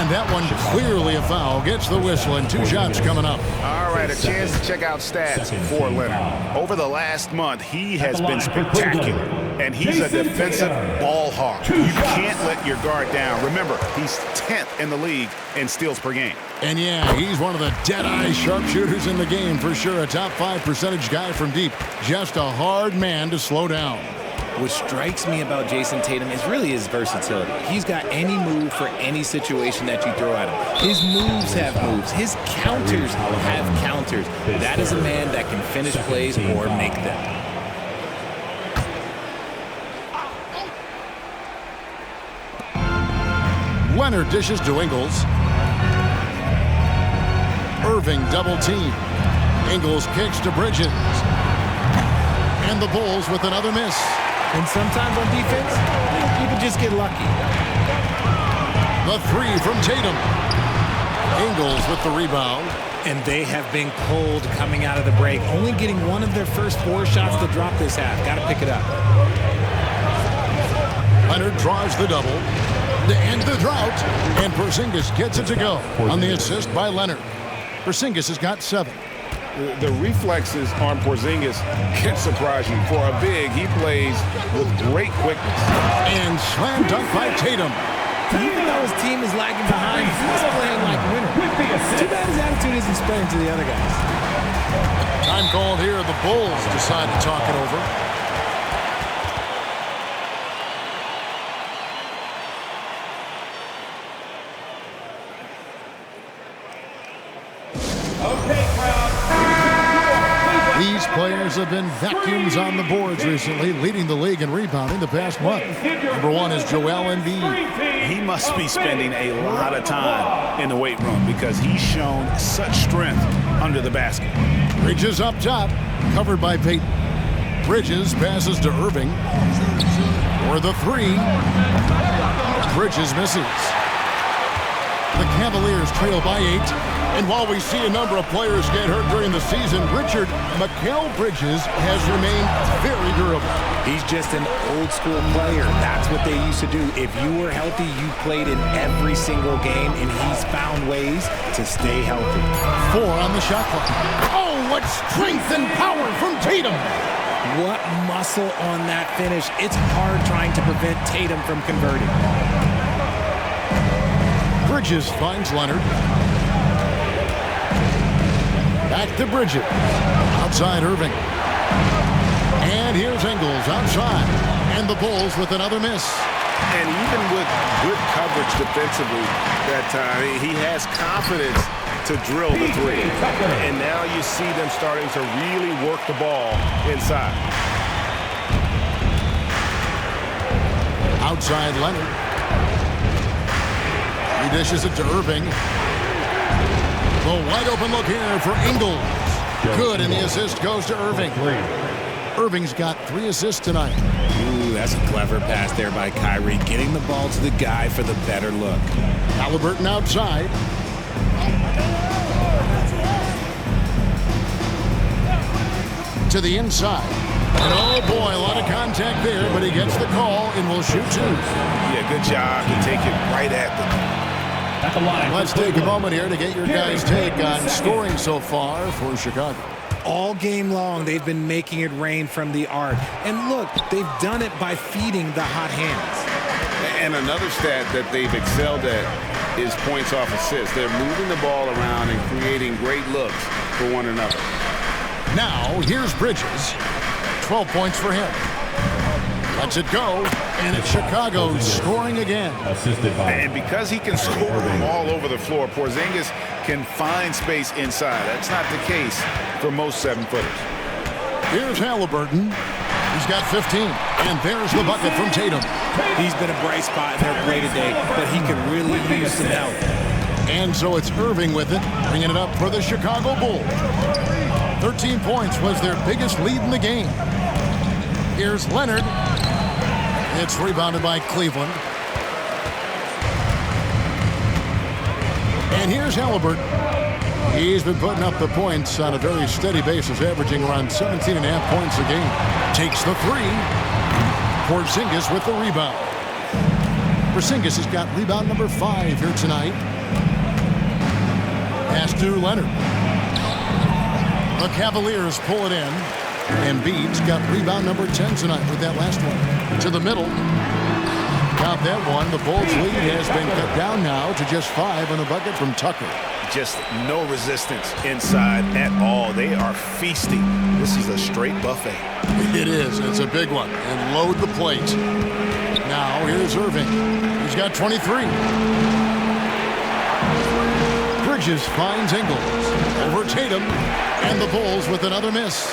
And that one Clearly a foul. Gets the whistle, and 2 shots coming up. All right, a chance to check out stats for Leonard. Over the last month, he has been spectacular, and he's a defensive ball hawk. You can't let your guard down. Remember, he's 10th in the league in steals per game. And yeah, he's one of the dead-eye sharpshooters in the game for sure. A top 5 percentage guy from deep. Just a hard man to slow down. What strikes me about Jason Tatum is really his versatility. He's got any move for any situation that you throw at him. His moves have moves. His counters have counters. That is a man that can finish plays or make them. Leonard dishes to Ingles. Irving double team. Ingles kicks to Bridges. And the Bulls with another miss. And sometimes on defense, you can just get lucky. The 3 from Tatum. Ingles with the rebound. And they have been cold coming out of the break. Only getting one of their first 4 shots to drop this half. Got to pick it up. Leonard draws the double to end the drought. And Porzingis gets it to go on the assist by Leonard. Porzingis has got 7. The reflexes on Porzingis can surprise you. For a big, he plays with great quickness. And slam dunk by Tatum. Even though his team is lagging behind, he's playing like a winner. Too bad his attitude isn't spreading to the other guys. Time called here. The Bulls decide to talk it over. These players have been vacuums on the boards recently, leading the league in rebounding the past month. Number 1 is Joel Embiid. He must be spending a lot of time in the weight room because he's shown such strength under the basket. Bridges up top, covered by Peyton. Bridges passes to Irving. For the 3. Bridges misses. The Cavaliers trail by 8. And while we see a number of players get hurt during the season, Mikal Bridges has remained very durable. He's just an old-school player. That's what they used to do. If you were healthy, you played in every single game, and he's found ways to stay healthy. 4 on the shot clock. Oh, what strength and power from Tatum! What muscle on that finish. It's hard trying to prevent Tatum from converting. Bridges finds Leonard. Back to Bridges. Outside Irving. And here's Ingles outside. And the Bulls with another miss. And even with good coverage defensively that time, he has confidence to drill the 3. And now you see them starting to really work the ball inside. Outside Leonard. He dishes it to Irving. The wide open look here for Ingles. Good, and the assist goes to Irving. Irving's got 3 assists tonight. Ooh, that's a clever pass there by Kyrie, getting the ball to the guy for the better look. Halliburton outside. To the inside. And oh boy, a lot of contact there, but he gets the call and will shoot 2. Yeah, good job to take it right at the Let's take a moment here to get your guys' take on scoring so far for Chicago. All game long, they've been making it rain from the arc. And look, they've done it by feeding the hot hands. And another stat that they've excelled at is points off assists. They're moving the ball around and creating great looks for one another. Now, here's Bridges. 12 points for him. Lets it go, and it's Chicago scoring again. And because he can score them all over the floor, Porzingis can find space inside. That's not the case for most 7-footers. Here's Halliburton. He's got 15, and there's the bucket from Tatum. He's been a bright spot in their play today, but he could really use some help. And so it's Irving with it, bringing it up for the Chicago Bulls. 13 points was their biggest lead in the game. Here's Leonard. It's rebounded by Cleveland. And here's Halliburton. He's been putting up the points on a very steady basis, averaging around 17.5 points a game. Takes the 3. Porzingis with the rebound. Porzingis has got rebound number 5 here tonight. Pass to Leonard. The Cavaliers pull it in. Embiid's got rebound number 10 tonight with that last one. To the middle. Got that one. The Bulls' lead has been cut down now to just 5 on the bucket from Tucker. Just no resistance inside at all. They are feasting. This is a straight buffet. It is. It's a big one. And load the plate. Now here's Irving. He's got 23. Bridges finds Ingles. Over Tatum. And the Bulls with another miss.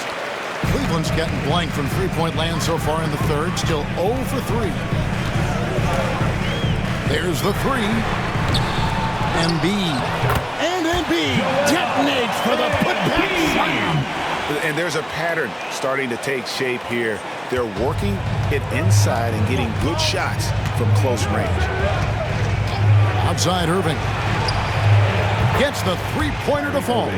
Cleveland's getting blank from three-point land so far in the third. Still 0 for 3. There's the 3. Embiid. And Embiid detonates for the putback slam. And there's a pattern starting to take shape here. They're working it inside and getting good shots from close range. Outside Irving. Gets the three-pointer to fall.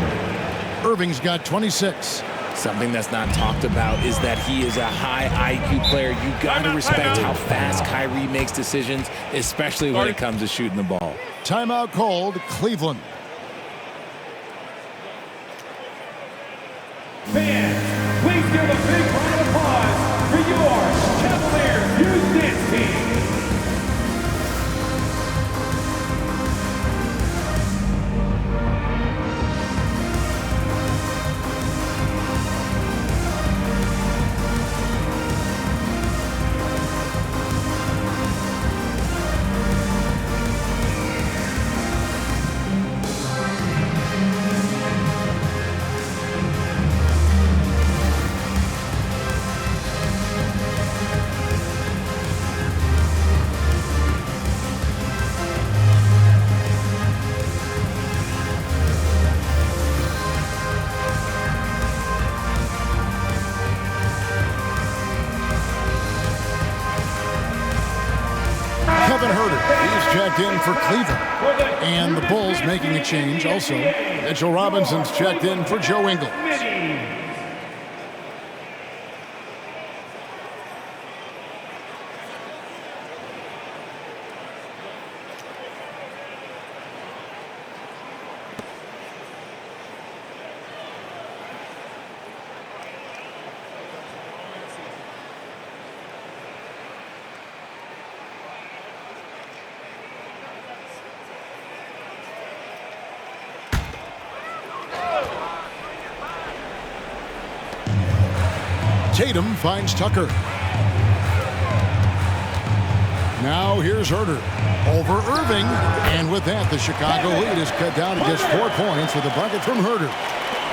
Irving's got 26. Something that's not talked about is that he is a high IQ player. You got to respect how fast Kyrie makes decisions, especially when it comes to shooting the ball. Timeout called, Cleveland. Fans, please give a big round of applause for your Cavaliers Youth Dance Team. In for Cleveland. And the Bulls making a change also. Mitchell Robinson's checked in for Joe Ingles. Tatum finds Tucker. Now here's Herter over Irving. And with that, the Chicago lead is cut down to just 4 points with a bucket from Herter.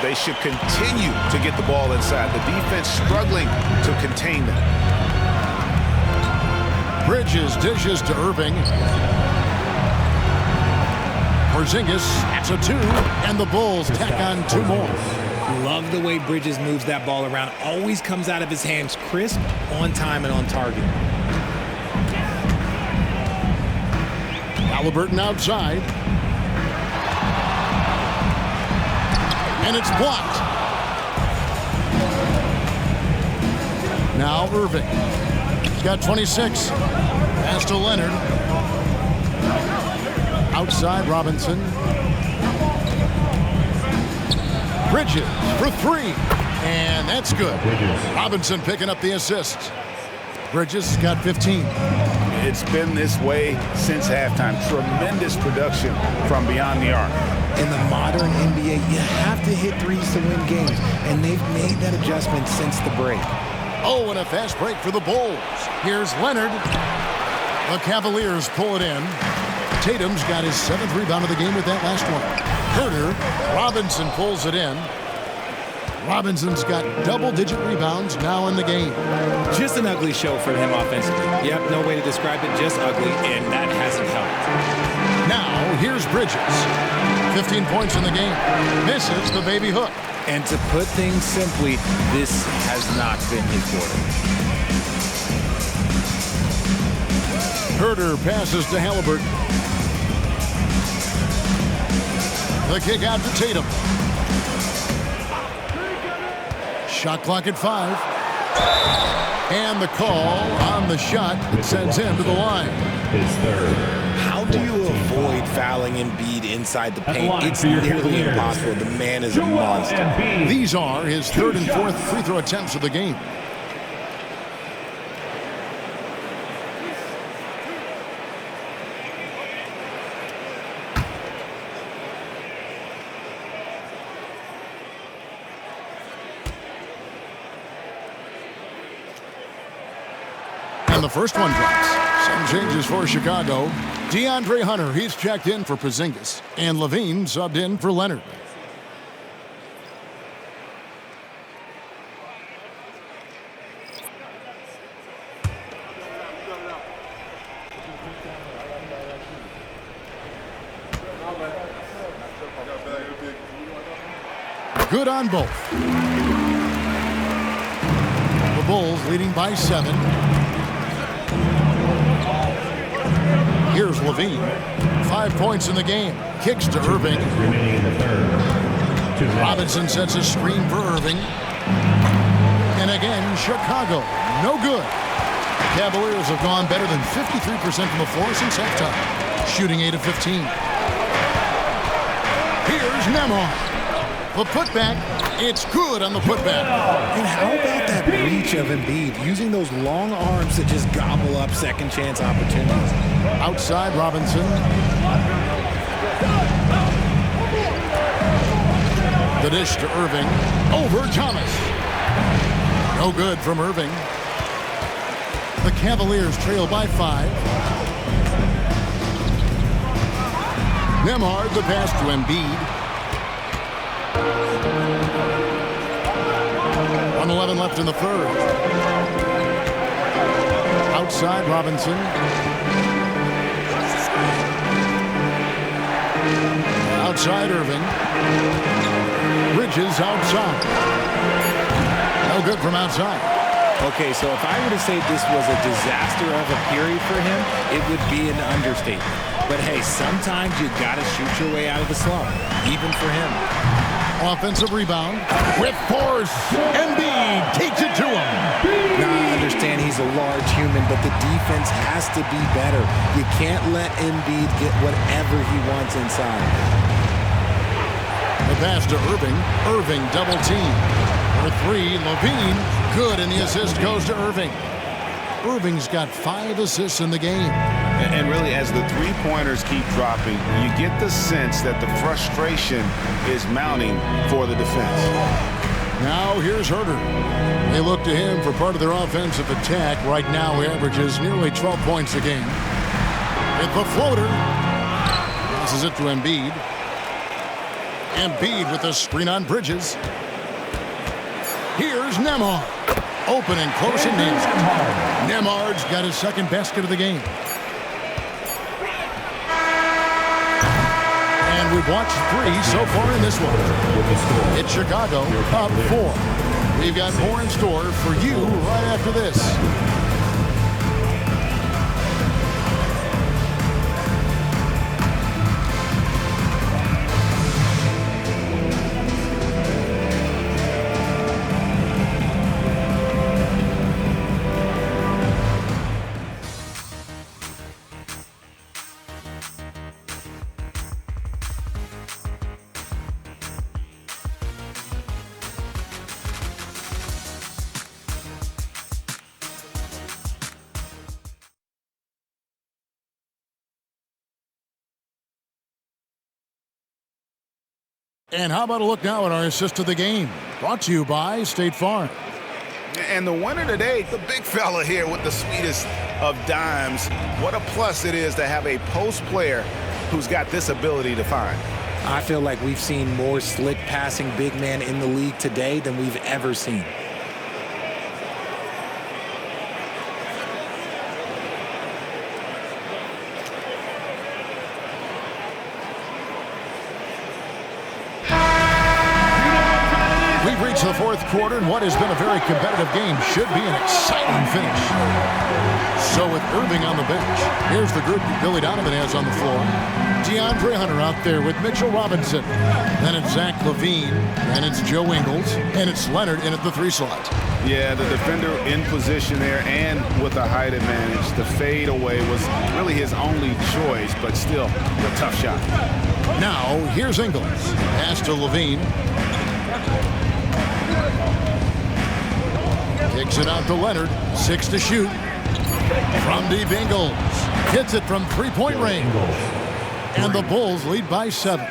They should continue to get the ball inside. The defense struggling to contain them. Bridges dishes to Irving. Porzingis, that's a 2. And the Bulls tack on 2 more. Love the way Bridges moves that ball around. Always comes out of his hands crisp, on time, and on target. Halliburton outside. And it's blocked. Now Irving. He's got 26. Pass to Leonard. Outside Robinson. Bridges for 3, and that's good. Robinson picking up the assist. Bridges got 15. It's been this way since halftime. Tremendous production from beyond the arc. In the modern NBA, you have to hit threes to win games, and they've made that adjustment since the break. Oh, and a fast break for the Bulls. Here's Leonard. The Cavaliers pull it in. Tatum's got his 7th rebound of the game with that last one. Herter, Robinson pulls it in. Robinson's got double-digit rebounds now in the game. Just an ugly show for him offensively. Yep, no way to describe it, just ugly, and that hasn't helped. Now, here's Bridges. 15 points in the game. Misses the baby hook. And to put things simply, this has not been his quarter. Herter passes to Halliburton. The kick out to Tatum. Shot clock at 5. And the call on the shot that sends him to the line. How do you avoid fouling Embiid inside the paint. It's nearly impossible. The man is a monster. These are his third and fourth free throw attempts of the game. And the first one drops. Some changes for Chicago. DeAndre Hunter, he's checked in for Porzingis. And Levine subbed in for Leonard. Good on both. The Bulls leading by 7. Here's Levine. 5 points in the game. Kicks to Irving. Robinson sets a screen for Irving. And again, Chicago. No good. The Cavaliers have gone better than 53% from the floor since halftime. Shooting 8 of 15. Here's Nembhard. The putback, it's good on the putback. And how about that reach of Embiid, using those long arms to just gobble up second chance opportunities? Outside Robinson. The dish to Irving. Over Thomas. No good from Irving. The Cavaliers trail by 5. Nembhard, the pass to Embiid. 1:11 left in the third. Outside Robinson. Outside Irving. Bridges outside. No good from outside. Okay, so if I were to say this was a disaster of a period for him, it would be an understatement. But hey, sometimes you gotta shoot your way out of the slump, even for him. Offensive rebound with force. Embiid takes it to him. Now, I understand he's a large human, but the defense has to be better. You can't let Embiid get whatever he wants inside. The pass to Irving. Irving double team. For 3, Levine. Good, and the assist goes to Irving. Irving's got 5 assists in the game. And really, as the three-pointers keep dropping, you get the sense that the frustration is mounting for the defense. Now here's Herter. They look to him for part of their offensive attack. Right now, he averages nearly 12 points a game. With the floater. Passes it to Embiid. Embiid with a screen on Bridges. Here's Nembhard. Open and close and nails it. Nembhard's got his second basket of the game. And we've watched 3 so far in this one. It's Chicago up 4. We've got more in store for you right after this. And how about a look now at our assist of the game? Brought to you by State Farm. And the winner today, the big fella here with the sweetest of dimes. What a plus it is to have a post player who's got this ability to find. I feel like we've seen more slick passing big man in the league today than we've ever seen. into the fourth quarter, and what has been a very competitive game should be an exciting finish. So with Irving on the bench, here's the group that Billy Donovan has on the floor. DeAndre Hunter out there with Mitchell Robinson. Then it's Zach LaVine, and it's Joe Ingles, and it's Leonard in at the 3 slot. Yeah, the defender in position there and with a height advantage. The fade away was really his only choice, but still a tough shot. Now, here's Ingles. Pass to LaVine. Kicks it out to Leonard. 6 to shoot. From deep, Ingles hits it from 3-point range. And the Bulls lead by 7.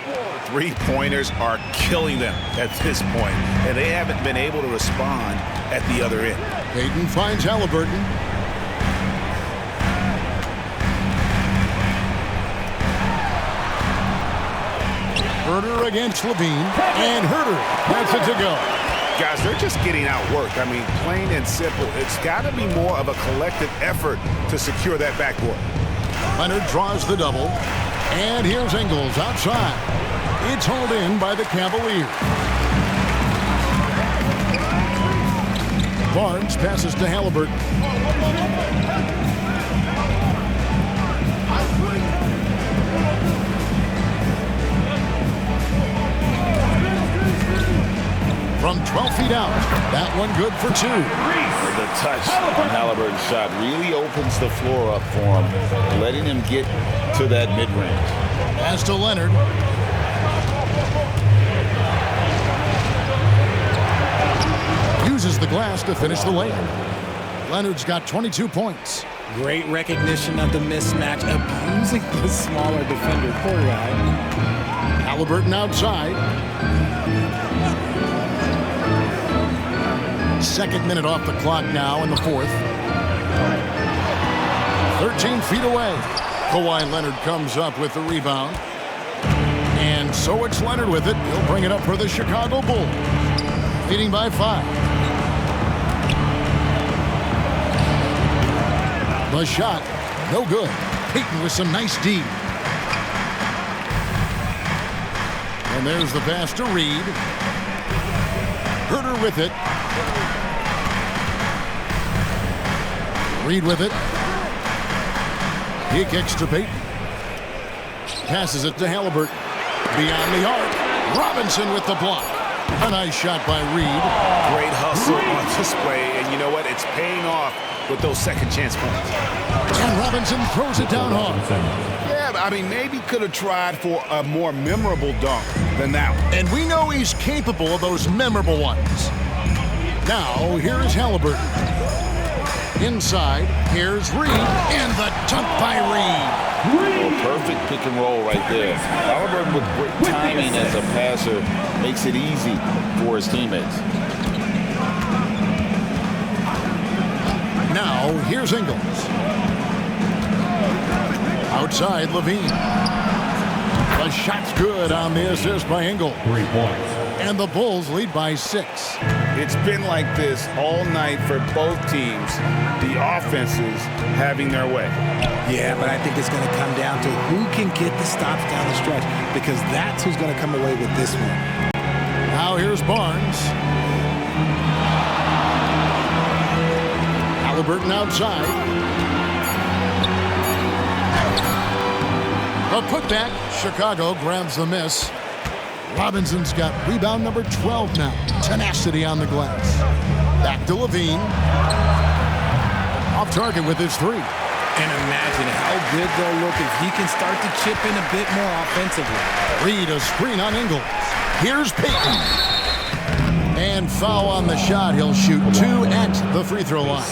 Three-pointers are killing them at this point, and they haven't been able to respond at the other end. Payton finds Halliburton. Herter against LaVine, and Herter gets it to go. Guys, they're just getting outworked. I mean, plain and simple. It's got to be more of a collective effort to secure that backboard. Leonard draws the double, and here's Ingles outside. It's hauled in by the Cavaliers. Barnes passes to Halliburton. From 12 feet out, that one good for 2. The touch on Halliburton's shot really opens the floor up for him, letting him get to that mid-range. Pass to Leonard. Uses the glass to finish the layup. Leonard's got 22 points. Great recognition of the mismatch, abusing the smaller defender. Poor guy. Halliburton outside. Second minute off the clock now in the fourth. 13 feet away. Kawhi Leonard comes up with the rebound. And so it's Leonard with it. He'll bring it up for the Chicago Bulls. Leading by 5. The shot, no good. Payton with some nice D. And there's the pass to Reed. Herter with it. Reed with it. He kicks to Payton. Passes it to Halliburton. Beyond the arc. Robinson with the block. A nice shot by Reed. Great hustle on display, and you know what? It's paying off with those second chance points. And Robinson throws it down hard. Yeah, I mean, maybe could have tried for a more memorable dunk than that one. And we know he's capable of those memorable ones. Now, here's Halliburton. Inside, here's Reed, and the dunk by Reed. Well, perfect pick and roll right there. Halliburton with great timing as a passer makes it easy for his teammates. Now, here's Ingles. Outside, LaVine. The shot's good on the assist by Ingles. 3 points. And the Bulls lead by 6. It's been like this all night for both teams. The offenses having their way. Yeah, but I think it's going to come down to who can get the stops down the stretch, because that's who's going to come away with this one. Now here's Barnes. Halliburton outside. The putback. Chicago grabs the miss. Robinson's got rebound number 12 now. Tenacity on the glass. Back to LaVine. Off target with his 3. And imagine how good they'll look if he can start to chip in a bit more offensively. Reed a screen on Ingles. Here's Payton. And foul on the shot. He'll shoot 2 at the free throw line.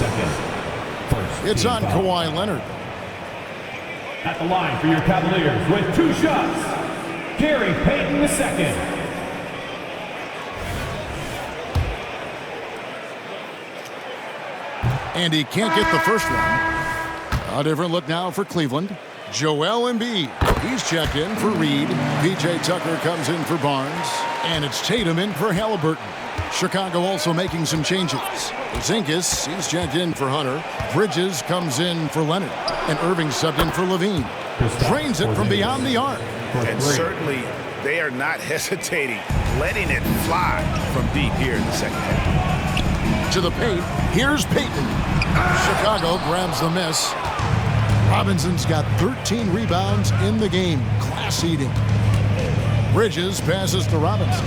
It's on Kawhi Leonard. At the line for your Cavaliers with 2 shots, Gary Payton II. And he can't get the first one. A different look now for Cleveland. Joel Embiid. He's checked in for Reed. PJ Tucker comes in for Barnes. And it's Tatum in for Halliburton. Chicago also making some changes. Porzingis, he's checked in for Hunter. Bridges comes in for Leonard. And Irving subbed in for LaVine. Drains it from beyond the arc. And certainly they are not hesitating letting it fly from deep here in the second half. To the paint. Here's Payton. Chicago grabs the miss. Robinson's got 13 rebounds in the game. Class eating. Bridges passes to Robinson.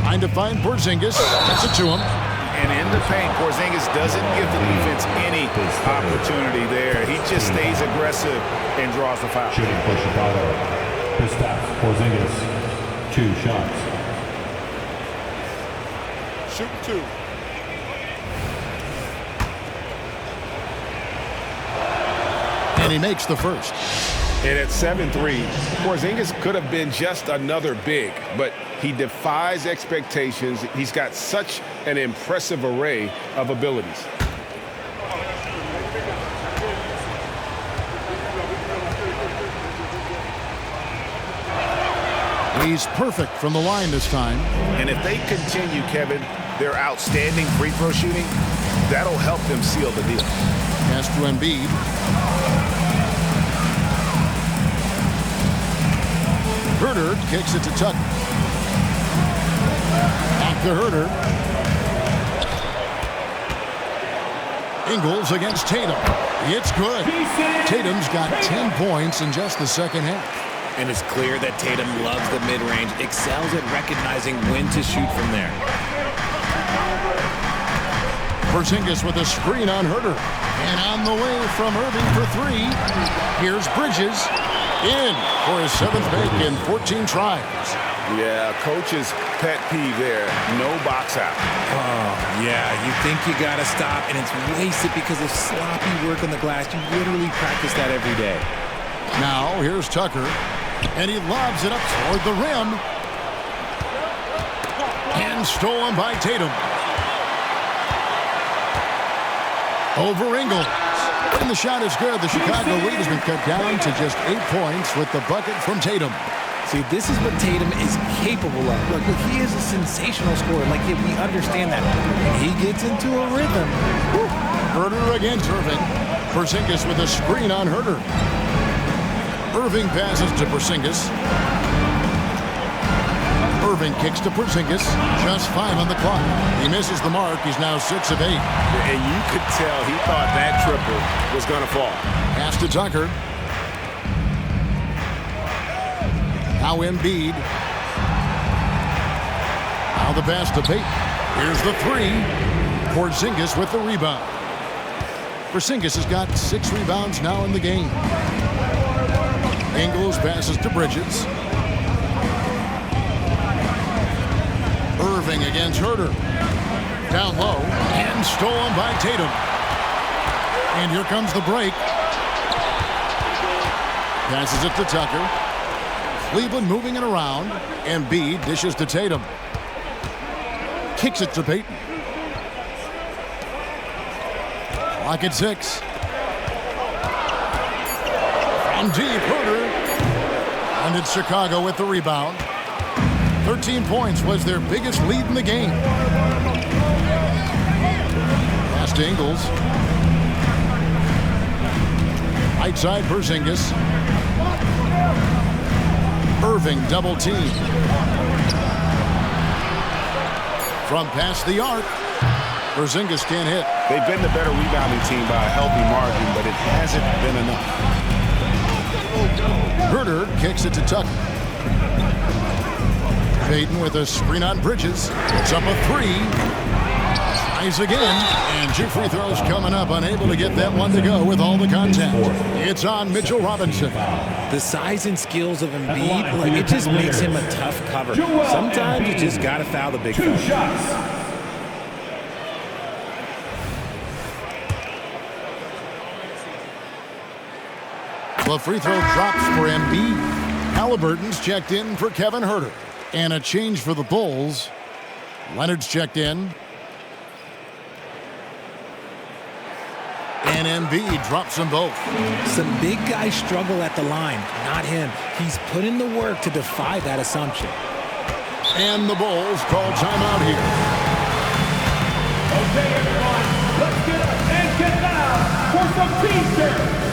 Trying to find Porzingis. Gets it to him. And in the paint, Porzingis doesn't give the defense any opportunity there. He just stays aggressive and draws the foul. Shooting for Chicago. Kristaps Porzingis, 2 shots. Shoot 2. And he makes the first. And at 7-3, Porzingis could have been just another big, but he defies expectations. He's got such an impressive array of abilities. He's perfect from the line this time. And if they continue, Kevin, their outstanding free throw shooting, that'll help them seal the deal. Pass to Embiid. Herter kicks it to Tucker. Back to Herter. Ingles against Tatum. It's good. Tatum's got 10 points in just the second half. And it's clear that Tatum loves the mid-range, excels at recognizing when to shoot from there. Porzingis with a screen on Herter. And on the way from Irving for 3. Here's Bridges. In for his 7th make in 14 tries. Yeah, coach's pet peeve there. No box out. Oh, yeah, you think you got to stop, and it's wasted because of sloppy work on the glass. You literally practice that every day. Now, here's Tucker, and he lobs it up toward the rim. And stolen by Tatum. Over Ingles. And the shot is good. The Chicago lead has been cut down to just 8 points with the bucket from Tatum. See, this is what Tatum is capable of. Look, he is a sensational scorer. Like, we understand that. When he gets into a rhythm. Herter against Irving. Porzingis with a screen on Herter. Irving passes to Porzingis. Irving kicks to Porzingis. Just 5 on the clock. He misses the mark. He's now 6 of 8. And you could tell he thought that triple was going to fall. Pass to Tucker. Now Embiid. Now the pass to Payton. Here's the 3. Porzingis with the rebound. Porzingis has got 6 rebounds now in the game. Ingles passes to Bridges. Irving against Herter. Down low and stolen by Tatum. And here comes the break. Passes it to Tucker. Cleveland moving it around. Embiid dishes to Tatum. Kicks it to Payton. Clock at 6. From deep, Herter. And it's Chicago with the rebound. 13 points was their biggest lead in the game. Pass to Ingles. Right side, Porzingis. Irving double team. From past the arc. Porzingis can't hit. They've been the better rebounding team by a healthy margin, but it hasn't been enough. Herter kicks it to Tucker. Payton with a screen on Bridges. It's up a 3. Tries again. And 2 free throws coming up. Unable to get that one to go with all the contact. It's on Mitchell Robinson. The size and skills of Embiid, it just makes him a tough cover. Sometimes you just got to foul the big fella. 2 shots. The free throw drops for Embiid. Halliburton's checked in for Kevin Herter. And a change for the Bulls. Leonard's checked in. And Embiid drops them both. Some big guys struggle at the line, not him. He's put in the work to defy that assumption. And the Bulls call timeout here. Okay, everyone, let's get up and get down for some team service.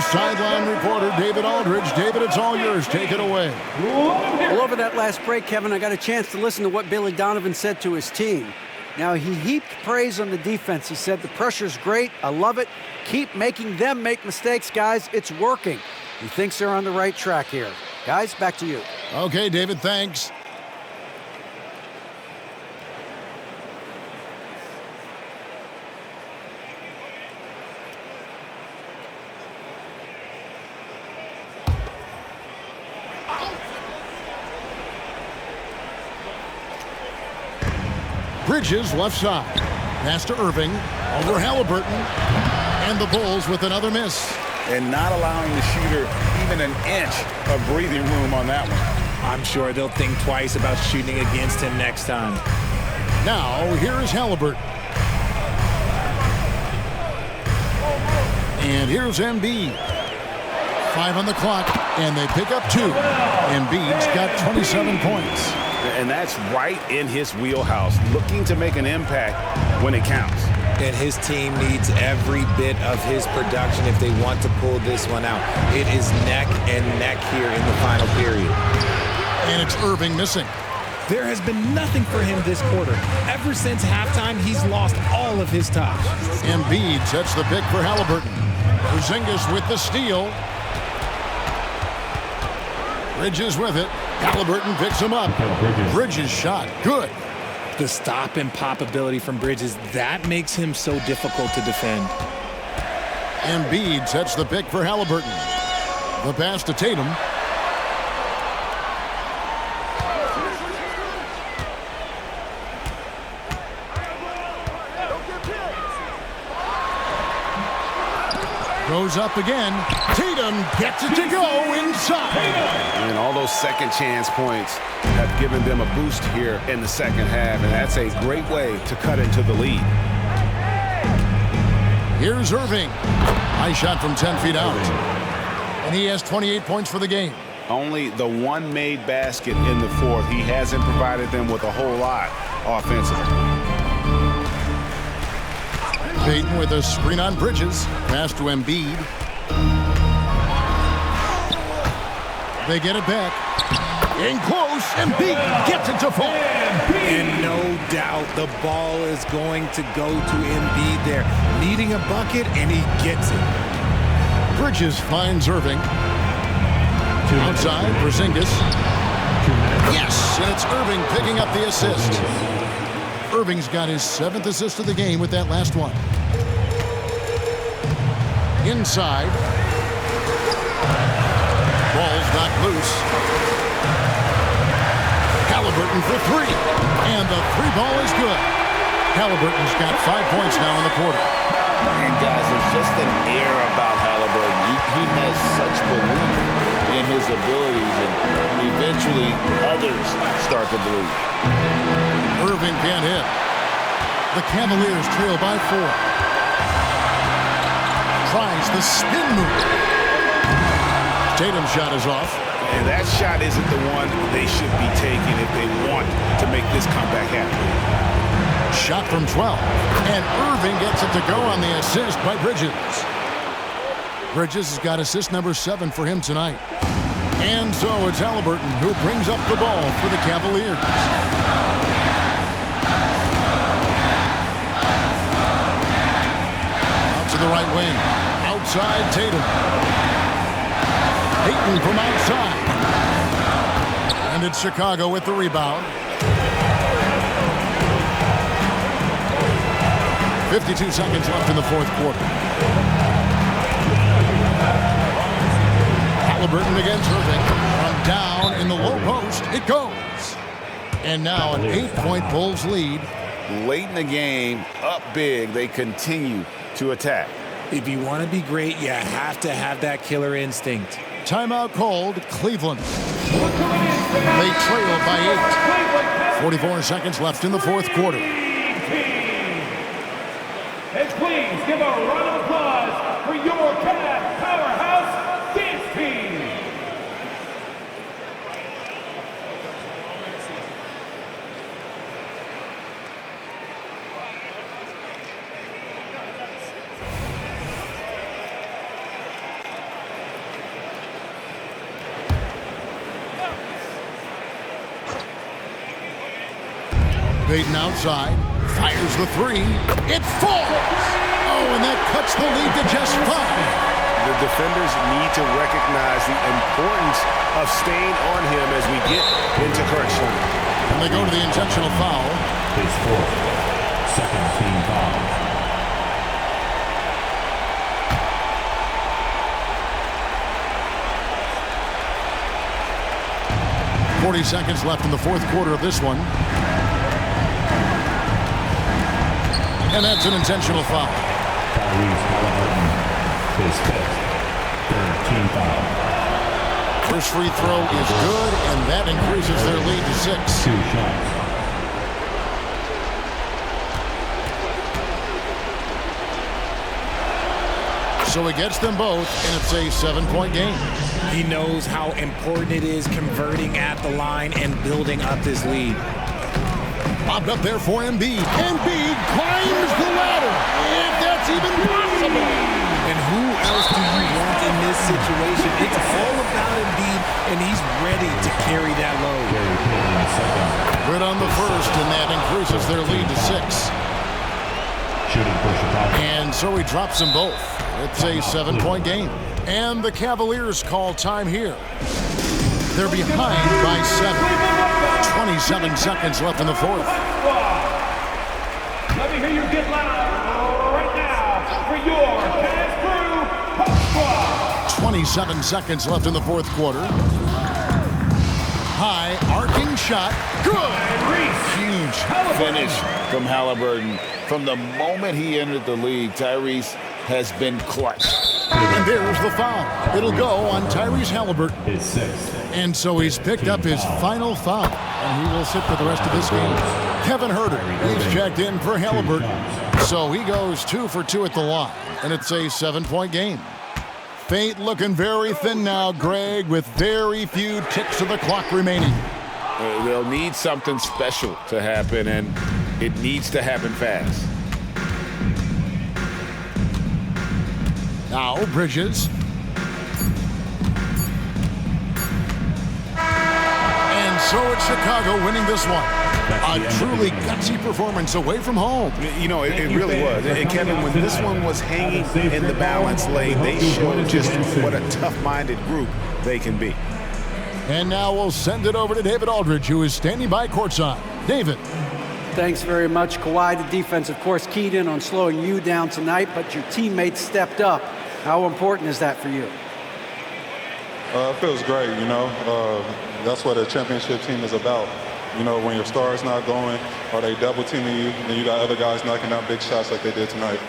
our sideline reporter, David Aldridge. David, it's all yours. Take it away. Well, over that last break, Kevin, I got a chance to listen to what Billy Donovan said to his team. Now, he heaped praise on the defense. He said, the pressure's great. I love it. Keep making them make mistakes, guys. It's working. He thinks they're on the right track here. Guys, back to you. Okay, David, thanks. Bridges left side. Pass to Irving. Over Halliburton. And the Bulls with another miss. And not allowing the shooter even an inch of breathing room on that one. I'm sure they'll think twice about shooting against him next time. Now, here is Halliburton. And here's Embiid. 5 on the clock, and they pick up 2. Embiid's got 27 points. And that's right in his wheelhouse, looking to make an impact when it counts. And his team needs every bit of his production if they want to pull this one out. It is neck and neck here in the final period. And it's Irving missing. There has been nothing for him this quarter. Ever since halftime, he's lost all of his tops. Embiid sets the pick for Halliburton. Porzingis with the steal. Bridges with it. Halliburton picks him up. Bridges shot. Good. The stop and pop ability from Bridges, that makes him so difficult to defend. Embiid sets the pick for Halliburton. The pass to Tatum. Goes up again. Tatum gets it to go inside. And all those second chance points have given them a boost here in the second half, and that's a great way to cut into the lead. Here's Irving. High shot from 10 feet out. And he has 28 points for the game. Only the one made basket in the fourth. He hasn't provided them with a whole lot offensively. Payton with a screen on Bridges. Pass to Embiid. They get it back. In close, Embiid gets it to fall. And no doubt the ball is going to go to Embiid there. Needing a bucket, and he gets it. Bridges finds Irving. Outside, Porzingis. Yes, and it's Irving picking up the assist. Irving's got his 7th assist of the game with that last one. Inside. Ball's knocked loose. Halliburton for 3. And the 3 ball is good. Halliburton's got 5 points now in the quarter. And guys, there's just an air about Halliburton. He has such belief in his abilities, and eventually others start to believe. Irving can't hit. The Cavaliers trail by 4. Tries the spin move. Tatum's shot is off. And that shot isn't the one they should be taking if they want to make this comeback happen. Shot from 12. And Irving gets it to go on the assist by Bridges. Bridges has got assist number 7 for him tonight. And so it's Halliburton who brings up the ball for the Cavaliers. Out to the right wing. Outside Tatum. Payton from outside. And it's Chicago with the rebound. 52 seconds left in the fourth quarter. Halliburton against Irving. From down in the low post, it goes. And now an 8-point Bulls lead. Late in the game, up big, they continue to attack. If you want to be great, you have to have that killer instinct. Timeout called, Cleveland. They trail by 8. 44 seconds left in the fourth quarter. And please give a round of applause for your Cavs powerhouse dance team. Payton outside, fires the three. It falls! Oh, and that cuts the lead to just 5. The defenders need to recognize the importance of staying on him as we get into crunch time. And they go to the intentional foul. His 4th, second team foul. 40 seconds left in the 4th quarter of this one. And that's an intentional foul. His 5th, third team foul. First free throw is good, and that increases their lead to 6. 2 shots. So he gets them both, and it's a 7-point game. He knows how important it is converting at the line and building up this lead. Bobbed up there for Embiid. Embiid climbs the ladder, if that's even possible. And who else do you want in this situation? It's all about Embiid, and he's ready to carry that load. Good on the first, and that increases their lead to 6. And so he drops them both. It's a 7-point game. And the Cavaliers call time here. They're behind by 7. 27 seconds left in the 4th. Let me hear you get loud right now for your Cavs crew. 27 seconds left in the 4th quarter. High arcing shot. Good. Huge finish from Halliburton. From the moment he entered the league, Tyrese has been clutch. And there's the foul. It'll go on Tyrese Halliburton. His 6th. And so he's picked up his final foul, and he will sit for the rest of this game. Kevin Huerter, he's checked in for Halliburton. So he goes 2 for 2 at the line, and it's a 7-point game. Fate looking very thin now, Greg, with very few ticks of the clock remaining. They'll need something special to happen, and it needs to happen fast. Now Bridges. And so it's Chicago winning this one. A truly gutsy performance away from home. You know, it really was. And Kevin, when this one was hanging in the balance lane, they showed just what a tough-minded group they can be. And now we'll send it over to David Aldridge, who is standing by courtside. David. Thanks very much, Kawhi. The defense, of course, keyed in on slowing you down tonight, but your teammates stepped up. How important is that for you? It feels great, you know. That's what a championship team is about. You know, when your star's not going or they double teaming you, then you got other guys knocking out big shots like they did tonight.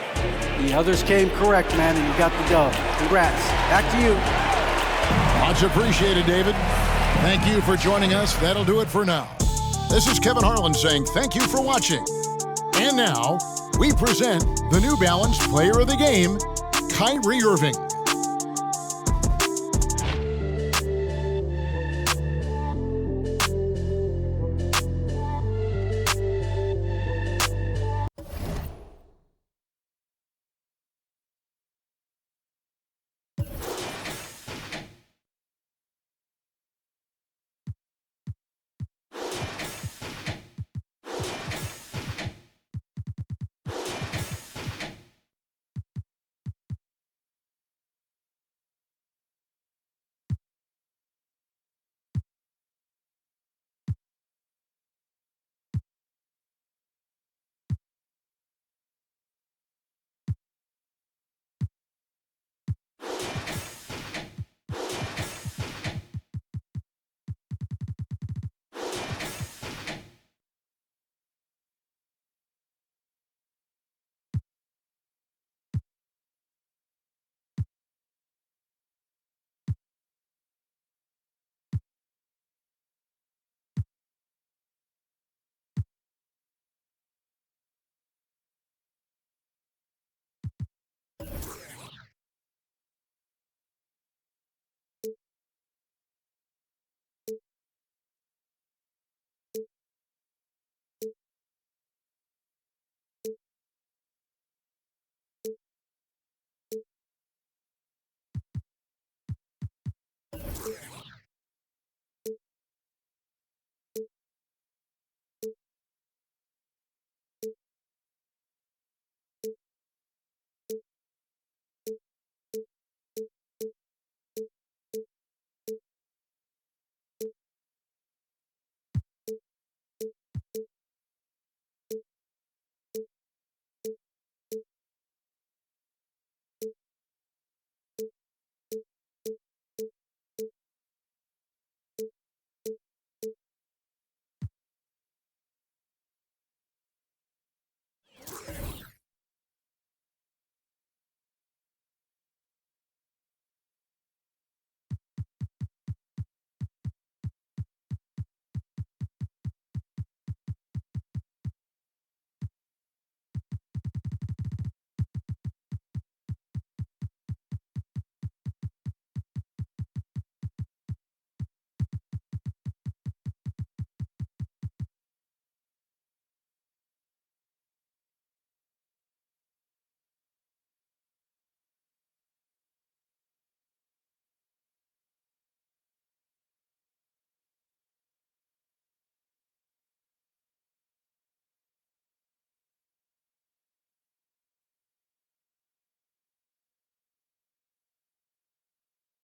The others came correct, man, and you got the dub. Congrats. Back to you. Much appreciated, David. Thank you for joining us. That'll do it for now. This is Kevin Harlan saying thank you for watching. And now, we present the New Balance Player of the Game, Kyrie Irving.